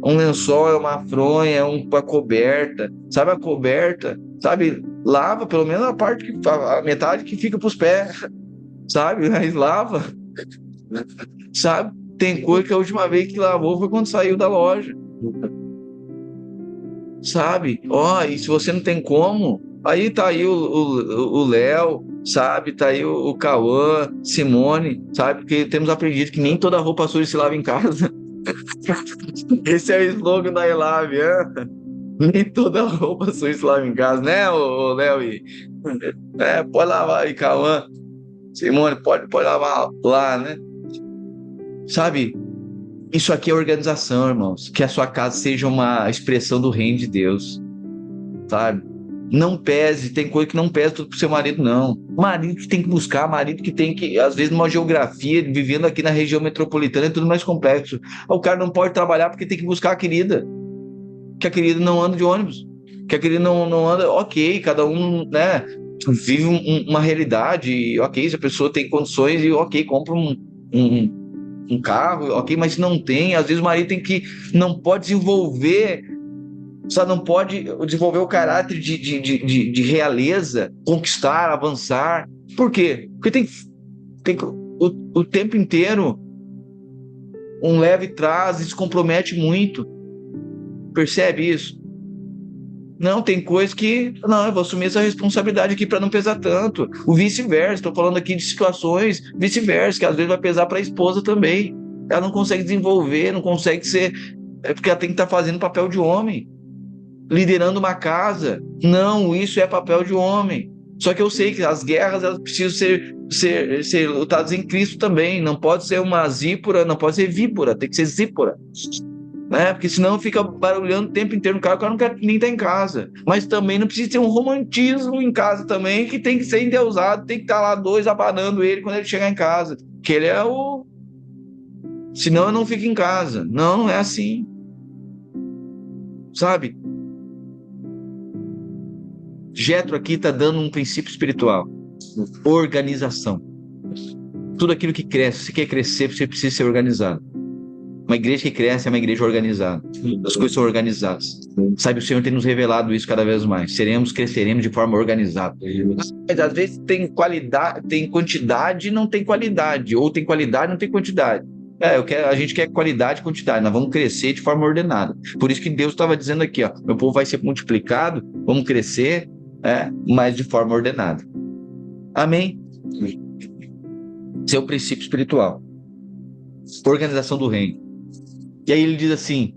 Um lençol é uma fronha, é uma coberta, sabe, a coberta, sabe, lava pelo menos a metade que fica para os pés, sabe, mas lava, sabe, tem coisa que a última vez que lavou foi quando saiu da loja, sabe, e se você não tem como, aí tá aí o Léo, sabe, tá aí o Cauã, Simone, sabe, porque temos aprendido que nem toda roupa suja se lava em casa. Esse é o slogan da Elave, nem toda roupa suja se lava em casa, né, o Léo? Pode lavar aí, Cauã, Simone, pode lavar lá, né? Sabe, isso aqui é organização, irmãos. Que a sua casa seja uma expressão do reino de Deus, sabe? Não pese, tem coisa que não pesa tudo pro seu marido, não. Marido que tem que buscar, marido que tem que, às vezes, numa geografia, vivendo aqui na região metropolitana, é tudo mais complexo. O cara não pode trabalhar porque tem que buscar a querida. Que a querida não anda de ônibus. Que a querida não anda, ok, cada um, né, vive uma realidade, ok, se a pessoa tem condições, e ok, compra um carro, ok, mas se não tem, às vezes o marido não pode desenvolver. Só não pode desenvolver o caráter de realeza, conquistar, avançar. Por quê? Porque tem o tempo inteiro um leve traz e se compromete muito. Percebe isso? Não, tem coisa que... Não, eu vou assumir essa responsabilidade aqui para não pesar tanto. O vice-versa, estou falando aqui de situações vice-versa, que às vezes vai pesar para a esposa também. Ela não consegue desenvolver, não consegue ser... É porque ela tem que estar fazendo papel de homem. Liderando uma casa. Não, isso é papel de homem. Só que eu sei que as guerras elas precisam ser lutadas em Cristo também. Não pode ser uma zípora, não pode ser víbora, tem que ser zípora. Né? Porque senão fica barulhando o tempo inteiro no carro, o cara não quer nem estar em casa. Mas também não precisa ter um romantismo em casa também, que tem que ser endeusado, tem que estar lá dois abanando ele quando ele chegar em casa. Que ele é o... Senão eu não fico em casa. Não, não é assim. Sabe? Jetro aqui está dando um princípio espiritual. Organização. Tudo aquilo que cresce, se quer crescer, você precisa ser organizado. Uma igreja que cresce é uma igreja organizada. As coisas são organizadas. Sabe, o Senhor tem nos revelado isso cada vez mais. Cresceremos de forma organizada. Mas às vezes tem qualidade, tem quantidade e não tem qualidade. Ou tem qualidade e não tem quantidade. A gente quer qualidade e quantidade. Nós vamos crescer de forma ordenada. Por isso que Deus estava dizendo aqui, ó, meu povo vai ser multiplicado, vamos crescer, mas de forma ordenada. Amém? Esse é o princípio espiritual. Organização do reino. E aí ele diz assim: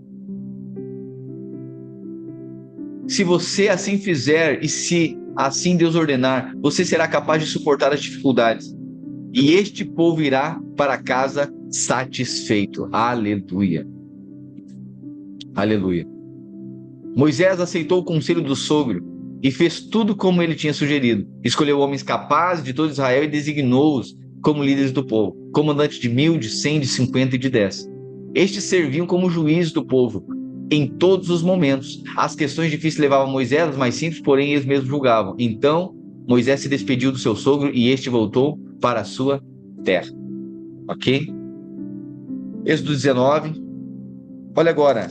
se você assim fizer e se assim Deus ordenar, você será capaz de suportar as dificuldades. E este povo irá para casa satisfeito. Aleluia. Aleluia. Moisés aceitou o conselho do sogro e fez tudo como ele tinha sugerido. Escolheu homens capazes de todo Israel e designou-os como líderes do povo, comandantes de 1.000, de 100, de 50 e de 10. Estes serviam como juízes do povo em todos os momentos. As questões difíceis levavam Moisés, as mais simples, porém eles mesmos julgavam. Então Moisés se despediu do seu sogro e este voltou para a sua terra. Ok? Êxodo 19. Olha agora.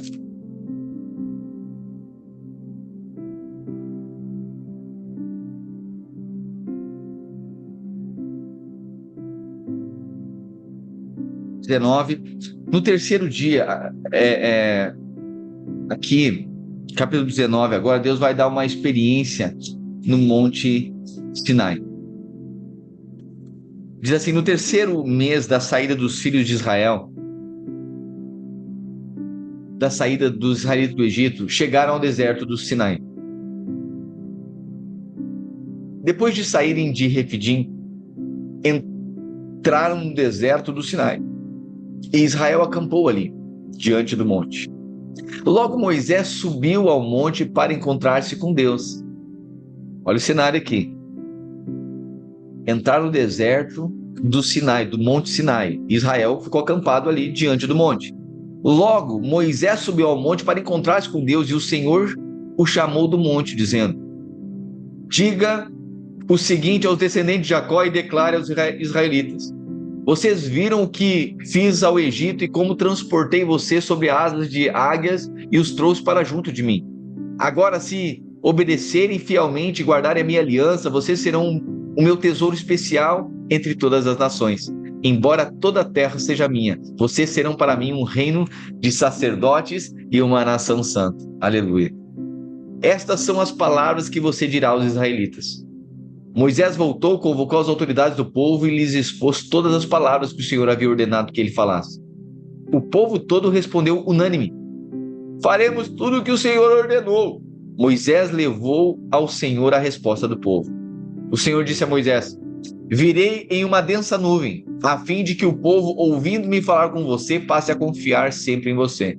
No terceiro dia, aqui, capítulo 19, agora, Deus vai dar uma experiência no Monte Sinai. Diz assim: no terceiro mês da saída dos filhos de Israel, da saída dos israelitas do Egito, chegaram ao deserto do Sinai. Depois de saírem de Refidim, entraram no deserto do Sinai. E Israel acampou ali, diante do monte. Logo Moisés subiu ao monte para encontrar-se com Deus. Olha o cenário aqui. Entraram no deserto do Sinai, do Monte Sinai. Israel ficou acampado ali diante do monte. Logo Moisés subiu ao monte para encontrar-se com Deus, e o Senhor o chamou do monte, dizendo: diga o seguinte aos descendentes de Jacó e declare aos israelitas: vocês viram o que fiz ao Egito e como transportei vocês sobre asas de águias e os trouxe para junto de mim. Agora, se obedecerem fielmente e guardarem a minha aliança, vocês serão o meu tesouro especial entre todas as nações. Embora toda a terra seja minha, vocês serão para mim um reino de sacerdotes e uma nação santa. Aleluia. Estas são as palavras que você dirá aos israelitas. Moisés voltou, convocou as autoridades do povo e lhes expôs todas as palavras que o Senhor havia ordenado que ele falasse. O povo todo respondeu unânime: faremos tudo o que o Senhor ordenou. Moisés levou ao Senhor a resposta do povo. O Senhor disse a Moisés: virei em uma densa nuvem, a fim de que o povo, ouvindo-me falar com você, passe a confiar sempre em você.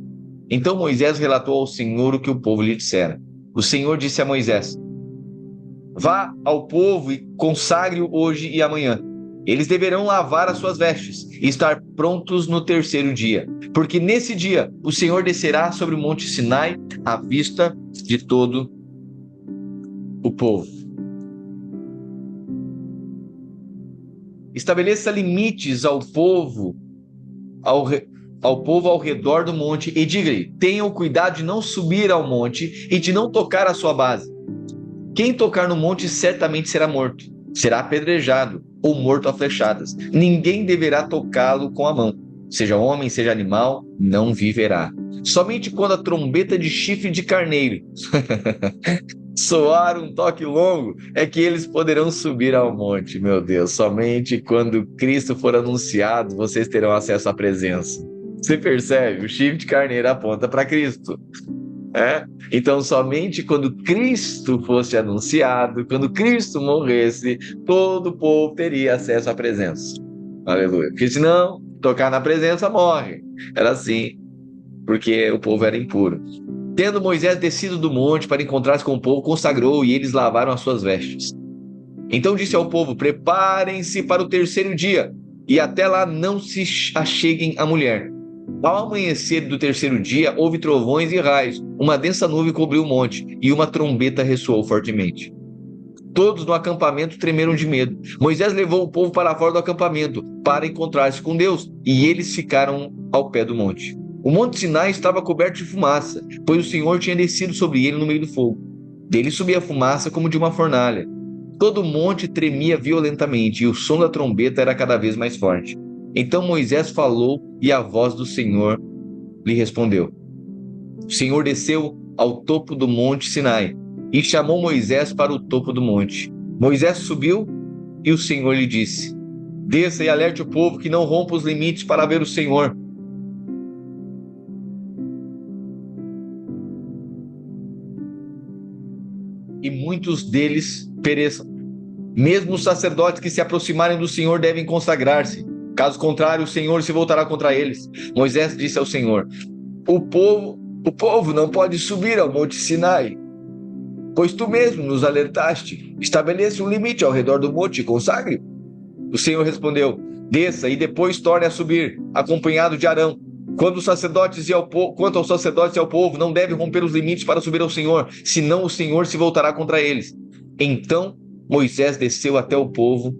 Então Moisés relatou ao Senhor o que o povo lhe dissera. O Senhor disse a Moisés: vá ao povo e consagre-o hoje e amanhã. Eles deverão lavar as suas vestes e estar prontos no terceiro dia, porque nesse dia o Senhor descerá sobre o monte Sinai à vista de todo o povo. Estabeleça limites ao povo ao redor do monte e diga-lhe: tenham cuidado de não subir ao monte e de não tocar a sua base. Quem tocar no monte certamente será morto, será apedrejado ou morto a flechadas. Ninguém deverá tocá-lo com a mão. Seja homem, seja animal, não viverá. Somente quando a trombeta de chifre de carneiro soar um toque longo é que eles poderão subir ao monte. Meu Deus, somente quando Cristo for anunciado, vocês terão acesso à presença. Você percebe? O chifre de carneiro aponta para Cristo. Então, somente quando Cristo fosse anunciado, quando Cristo morresse, todo o povo teria acesso à presença. Aleluia. Porque senão, tocar na presença morre. Era assim, porque o povo era impuro. Tendo Moisés descido do monte para encontrar-se com o povo, consagrou e eles lavaram as suas vestes. Então disse ao povo: preparem-se para o terceiro dia, e até lá não se acheguem à mulher. Ao amanhecer do terceiro dia, houve trovões e raios, uma densa nuvem cobriu o monte, e uma trombeta ressoou fortemente. Todos no acampamento tremeram de medo. Moisés levou o povo para fora do acampamento, para encontrar-se com Deus, e eles ficaram ao pé do monte. O monte Sinai estava coberto de fumaça, pois o Senhor tinha descido sobre ele no meio do fogo. Dele subia fumaça como de uma fornalha. Todo o monte tremia violentamente, e o som da trombeta era cada vez mais forte. Então Moisés falou, e a voz do Senhor lhe respondeu. O Senhor desceu ao topo do monte Sinai, e chamou Moisés para o topo do monte. Moisés subiu, e o Senhor lhe disse: desça e alerte o povo que não rompa os limites para ver o Senhor. E muitos deles pereçam. Mesmo os sacerdotes que se aproximarem do Senhor devem consagrar-se. Caso contrário, o Senhor se voltará contra eles. Moisés disse ao Senhor: o povo não pode subir ao monte Sinai, pois tu mesmo nos alertaste. Estabeleça um limite ao redor do monte e consagre. O Senhor respondeu: desça e depois torne a subir, acompanhado de Arão. Quanto aos sacerdotes e ao povo, não deve romper os limites para subir ao Senhor, senão o Senhor se voltará contra eles. Então Moisés desceu até o povo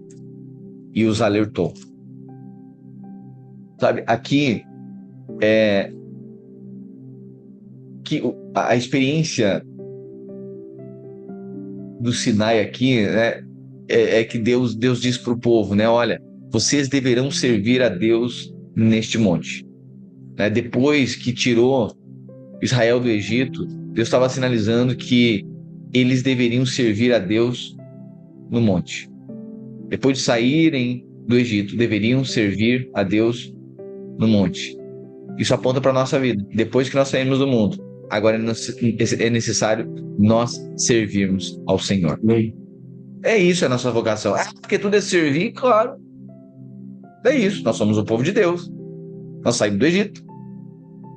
e os alertou. Sabe, aqui que a experiência do Sinai aqui, né, é que Deus diz para o povo, né, olha, vocês deverão servir a Deus neste monte. Depois que tirou Israel do Egito, Deus estava sinalizando que eles deveriam servir a Deus no monte. Depois de saírem do Egito, deveriam servir a Deus no monte. Isso aponta para a nossa vida. Depois que nós saímos do mundo, agora é necessário nós servirmos ao Senhor. É isso a nossa vocação. Porque tudo é servir, claro. É isso, nós somos o povo de Deus. Nós saímos do Egito.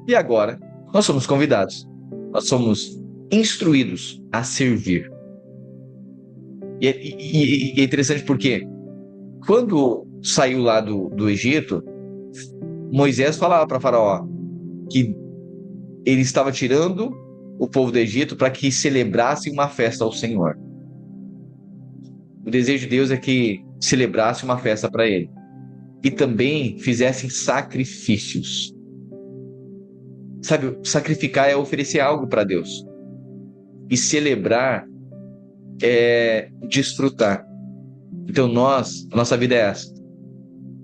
E agora, nós somos convidados. Nós somos instruídos a servir. E é interessante porque quando saiu lá do Egito, Moisés falava para Faraó que ele estava tirando o povo do Egito para que celebrasse uma festa ao Senhor. O desejo de Deus é que celebrasse uma festa para ele. E também fizessem sacrifícios. Sabe, sacrificar é oferecer algo para Deus. E celebrar é desfrutar. Então nossa vida é essa.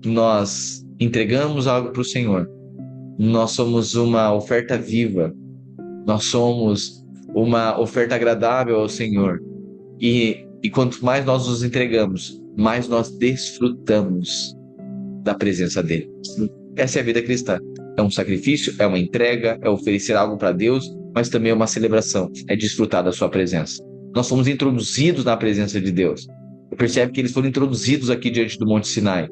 Nós entregamos algo para o Senhor. Nós somos uma oferta viva. Nós somos uma oferta agradável ao Senhor. E quanto mais nós nos entregamos, mais nós desfrutamos da presença dele. Essa é a vida cristã. É um sacrifício, é uma entrega, é oferecer algo para Deus, mas também é uma celebração, é desfrutar da sua presença. Nós fomos introduzidos na presença de Deus. Percebe que eles foram introduzidos aqui diante do Monte Sinai.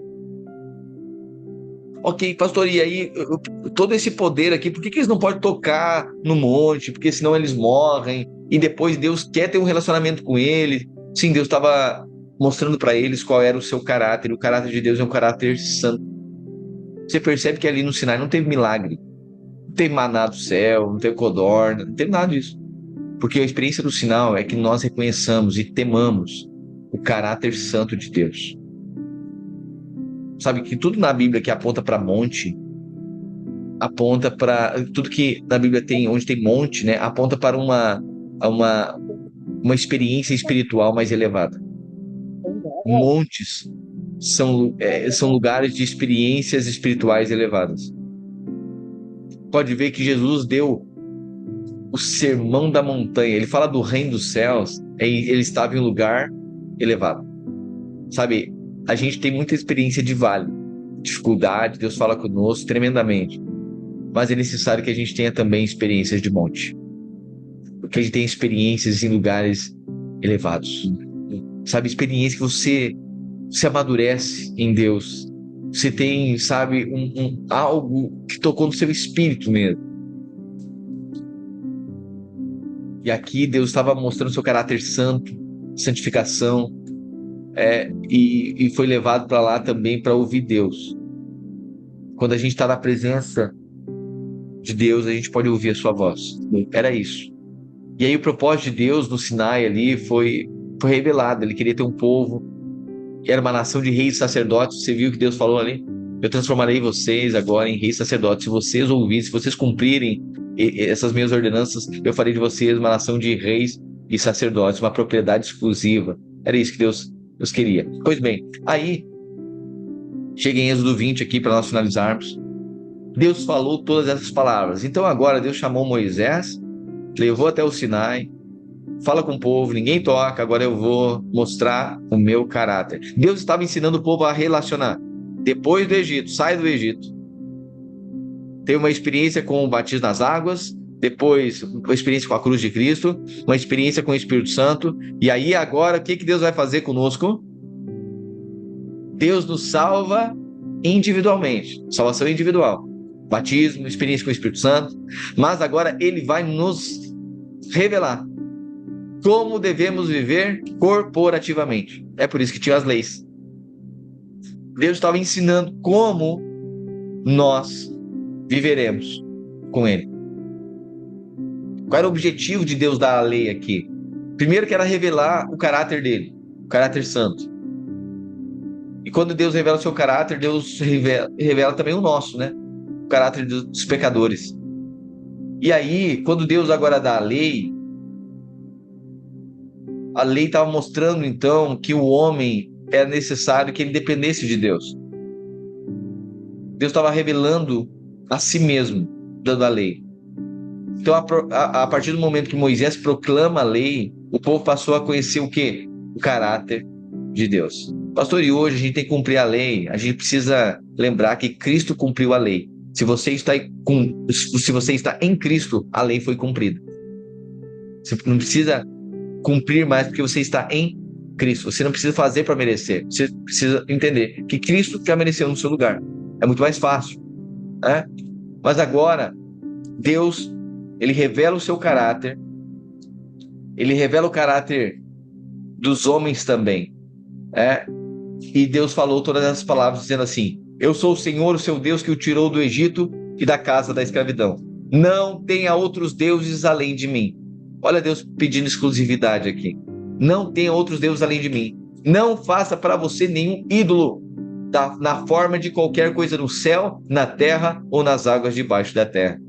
Ok, pastor, e aí, todo esse poder aqui, por que eles não podem tocar no monte? Porque senão eles morrem, e depois Deus quer ter um relacionamento com eles. Sim, Deus estava mostrando para eles qual era o seu caráter. O caráter de Deus é um caráter santo. Você percebe que ali no Sinai não teve milagre. Não teve maná do céu, não teve codorna, não teve nada disso. Porque a experiência do sinal é que nós reconheçamos e temamos o caráter santo de Deus. Sabe que tudo na Bíblia que aponta para monte, aponta para... Tudo que na Bíblia tem, onde tem monte, né, aponta para uma experiência espiritual mais elevada. Montes são lugares de experiências espirituais elevadas. pode ver que Jesus deu o sermão da montanha. Ele fala do reino dos céus, ele estava em um lugar elevado. Sabe, a gente tem muita experiência de vale, dificuldade, Deus fala conosco tremendamente. Mas é necessário que a gente tenha também experiências de monte. Porque a gente tem experiências em lugares elevados. Sabe, experiência que você amadurece em Deus. Você tem, sabe, algo que tocou no seu espírito mesmo. E aqui Deus estava mostrando seu caráter santo, santificação, e foi levado para lá também para ouvir Deus. Quando a gente está na presença de Deus, a gente pode ouvir a sua voz. Era isso. E aí o propósito de Deus no Sinai ali foi revelado. Ele queria ter um povo, era uma nação de reis e sacerdotes. Você viu o que Deus falou ali? Eu transformarei vocês agora em reis e sacerdotes. Se vocês ouvirem, se vocês cumprirem essas minhas ordenanças, eu farei de vocês uma nação de reis e sacerdotes, uma propriedade exclusiva. Era isso que Deus queria. Pois bem, aí chega em Êxodo 20 aqui para nós finalizarmos. Deus falou todas essas palavras. Então agora Deus chamou Moisés, levou até o Sinai, fala com o povo, ninguém toca, agora eu vou mostrar o meu caráter. Deus estava ensinando o povo a relacionar. Depois do Egito, sai do Egito. Tem uma experiência com o batismo nas águas, depois uma experiência com a cruz de Cristo, uma experiência com o Espírito Santo, e aí agora o que Deus vai fazer conosco? Deus nos salva individualmente, salvação individual, batismo, experiência com o Espírito Santo, mas agora Ele vai nos revelar como devemos viver corporativamente. É por isso que tinha as leis. Deus estava ensinando como nós viveremos com Ele. Qual era o objetivo de Deus dar a lei aqui? Primeiro que era revelar o caráter dele, o caráter santo. E quando Deus revela o seu caráter, Deus revela também o nosso, né? O caráter dos pecadores. E aí, quando Deus agora dá a lei estava mostrando então que o homem era necessário que ele dependesse de Deus. Deus estava revelando a si mesmo, dando a lei. Então, a partir do momento que Moisés proclama a lei, o povo passou a conhecer o quê? O caráter de Deus. Pastor, e hoje a gente tem que cumprir a lei. A gente precisa lembrar que Cristo cumpriu a lei. Se você está em Cristo, a lei foi cumprida. Você não precisa cumprir mais porque você está em Cristo. Você não precisa fazer para merecer. Você precisa entender que Cristo já mereceu no seu lugar. É muito mais fácil, né? Mas agora, Deus, Ele revela o seu caráter. Ele revela o caráter dos homens também. E Deus falou todas essas palavras dizendo assim: eu sou o Senhor, o seu Deus, que o tirou do Egito e da casa da escravidão. Não tenha outros deuses além de mim. Olha Deus pedindo exclusividade aqui. Não tenha outros deuses além de mim. Não faça para você nenhum ídolo na forma de qualquer coisa no céu, na terra ou nas águas debaixo da terra.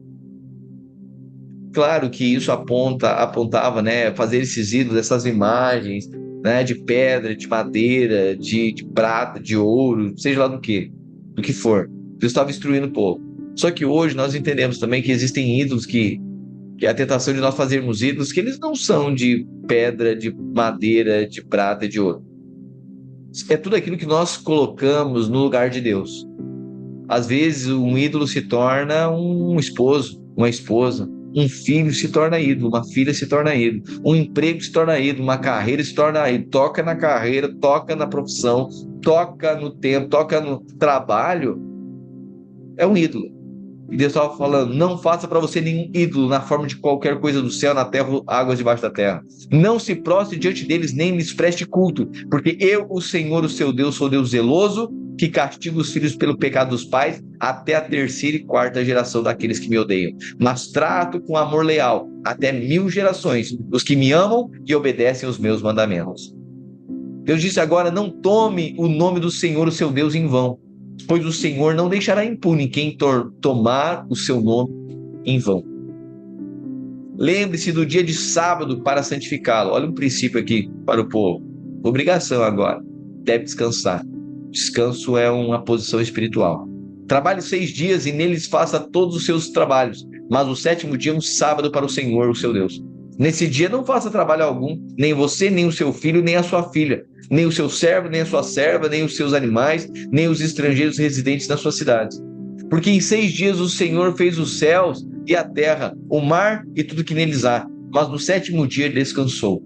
Claro que isso apontava, né, fazer esses ídolos, essas imagens, né, de pedra, de madeira, de prata, de ouro, seja lá do que for. Deus estava instruindo o povo. Só que hoje nós entendemos também que existem ídolos que a tentação de nós fazermos ídolos que eles não são de pedra, de madeira, de prata e de ouro. É tudo aquilo que nós colocamos no lugar de Deus. Às vezes um ídolo se torna um esposo, uma esposa. Um filho se torna ídolo, uma filha se torna ídolo. Um emprego se torna ídolo, uma carreira se torna ídolo. Toca na carreira, toca na profissão, toca no tempo, toca no trabalho. É um ídolo. E Deus estava falando: não faça para você nenhum ídolo na forma de qualquer coisa do céu, na terra ou águas debaixo da terra. Não se prostre diante deles, nem lhes preste culto, porque eu, o Senhor, o seu Deus, sou Deus zeloso, que castiga os filhos pelo pecado dos pais, até a 3ª e 4ª geração daqueles que me odeiam. Mas trato com amor leal até 1000 gerações os que me amam e obedecem os meus mandamentos. Deus disse agora: não tome o nome do Senhor, o seu Deus, em vão, pois o Senhor não deixará impune quem tomar o seu nome em vão. Lembre-se do dia de sábado para santificá-lo. Olha um princípio aqui para o povo. Obrigação agora. Deve descansar. Descanso é uma posição espiritual. Trabalhe 6 dias e neles faça todos os seus trabalhos, mas o 7º dia é um sábado para o Senhor, o seu Deus. Nesse dia não faça trabalho algum, nem você, nem o seu filho, nem a sua filha, nem o seu servo, nem a sua serva, nem os seus animais, nem os estrangeiros residentes nas suas cidades. Porque em 6 dias o Senhor fez os céus e a terra, o mar e tudo que neles há, mas no 7º dia ele descansou.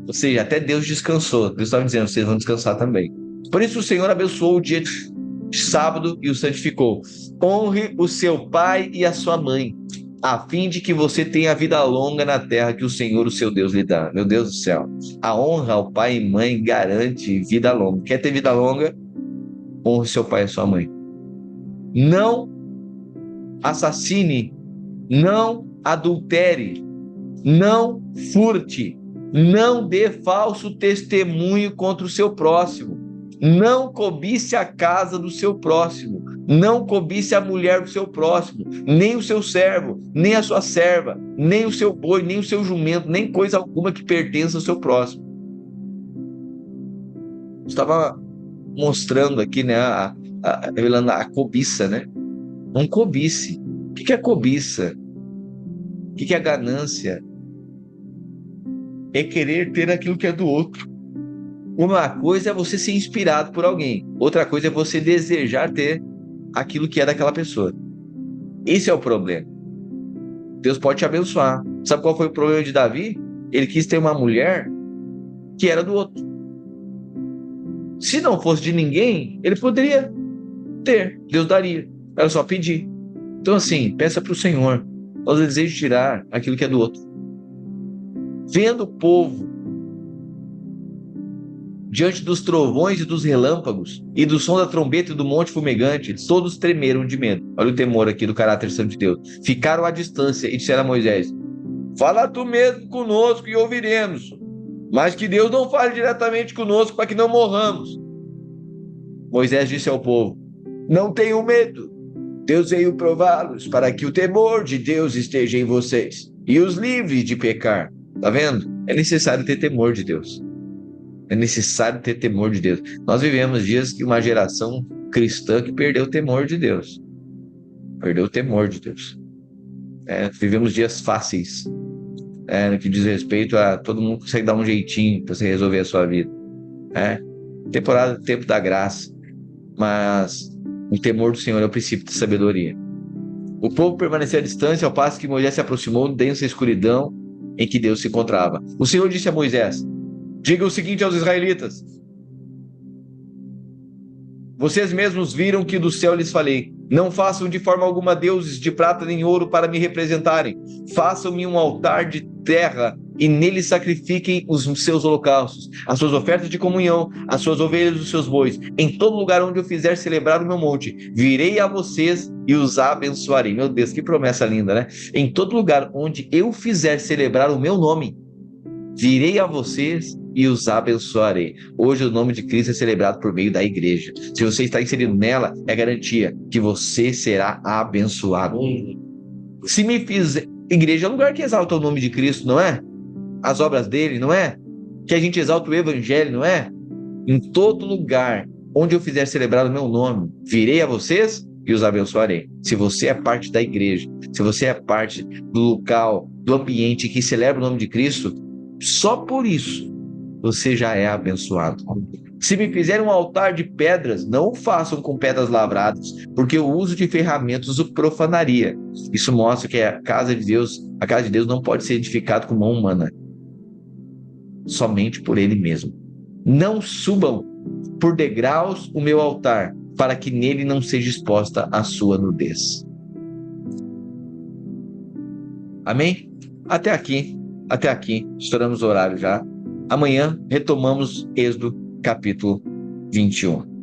Ou seja, até Deus descansou. Deus estava dizendo, vocês vão descansar também. Por isso o Senhor abençoou o dia de sábado e o santificou. Honre o seu pai e a sua mãe, a fim de que você tenha vida longa na terra que o Senhor, o seu Deus, lhe dá. Meu Deus do céu. A honra ao pai e mãe garante vida longa. Quer ter vida longa? Honre seu pai e sua mãe. Não assassine, não adultere, não furte, não dê falso testemunho contra o seu próximo, não cobice a casa do seu próximo, não cobice a mulher do seu próximo, nem o seu servo, nem a sua serva, nem o seu boi, nem o seu jumento, nem coisa alguma que pertença ao seu próximo. Estava mostrando aqui, né, revelando a cobiça, né? Não cobice. O que é cobiça? O que é ganância? É querer ter aquilo que é do outro. Uma coisa é você ser inspirado por alguém, outra coisa é você desejar ter aquilo que é daquela pessoa. Esse é o problema. Deus pode te abençoar. Sabe qual foi o problema de Davi? Ele quis ter uma mulher que era do outro. Se não fosse de ninguém, ele poderia ter. Deus daria. Era só pedir. Então assim, peça para o Senhor. Nós desejamos tirar aquilo que é do outro. Vendo o povo diante dos trovões e dos relâmpagos e do som da trombeta e do monte fumegante, todos tremeram de medo. Olha o temor aqui do caráter santo de Deus. Ficaram à distância e disseram a Moisés: fala tu mesmo conosco e ouviremos, mas que Deus não fale diretamente conosco para que não morramos. Moisés disse ao povo: não tenham medo. Deus veio prová-los para que o temor de Deus esteja em vocês e os livre de pecar. Tá vendo? É necessário ter temor de Deus. É necessário ter temor de Deus. Nós vivemos dias que uma geração cristã que perdeu o temor de Deus. Perdeu o temor de Deus. Vivemos dias fáceis. No que diz respeito a todo mundo consegue dar um jeitinho para você resolver a sua vida. Temporada do tempo da graça. Mas o temor do Senhor é o princípio de sabedoria. O povo permaneceu à distância ao passo que Moisés se aproximou da densa escuridão em que Deus se encontrava. O Senhor disse a Moisés: diga o seguinte aos israelitas: vocês mesmos viram que do céu lhes falei. Não façam de forma alguma deuses de prata nem ouro para me representarem. Façam-me um altar de terra e nele sacrifiquem os seus holocaustos, as suas ofertas de comunhão, as suas ovelhas e os seus bois. Em todo lugar onde eu fizer celebrar o meu monte, virei a vocês e os abençoarei. Meu Deus, que promessa linda, né? Em todo lugar onde eu fizer celebrar o meu nome, virei a vocês e os abençoarei. Hoje o nome de Cristo é celebrado por meio da igreja. Se você está inserido nela, é garantia que você será abençoado. Se me fizer... Igreja é um lugar que exalta o nome de Cristo, não é? As obras dele, não é? Que a gente exalta o evangelho, não é? Em todo lugar onde eu fizer celebrar o meu nome, virei a vocês e os abençoarei. Se você é parte da igreja, se você é parte do local, do ambiente que celebra o nome de Cristo, só por isso você já é abençoado. Se me fizerem um altar de pedras, não o façam com pedras lavradas, porque o uso de ferramentas o profanaria. Isso mostra que a casa de Deus não pode ser edificada com mão humana, somente por ele mesmo. Não subam por degraus o meu altar, para que nele não seja exposta a sua nudez. Amém? Até aqui, estouramos o horário já. Amanhã retomamos Êxodo capítulo 21.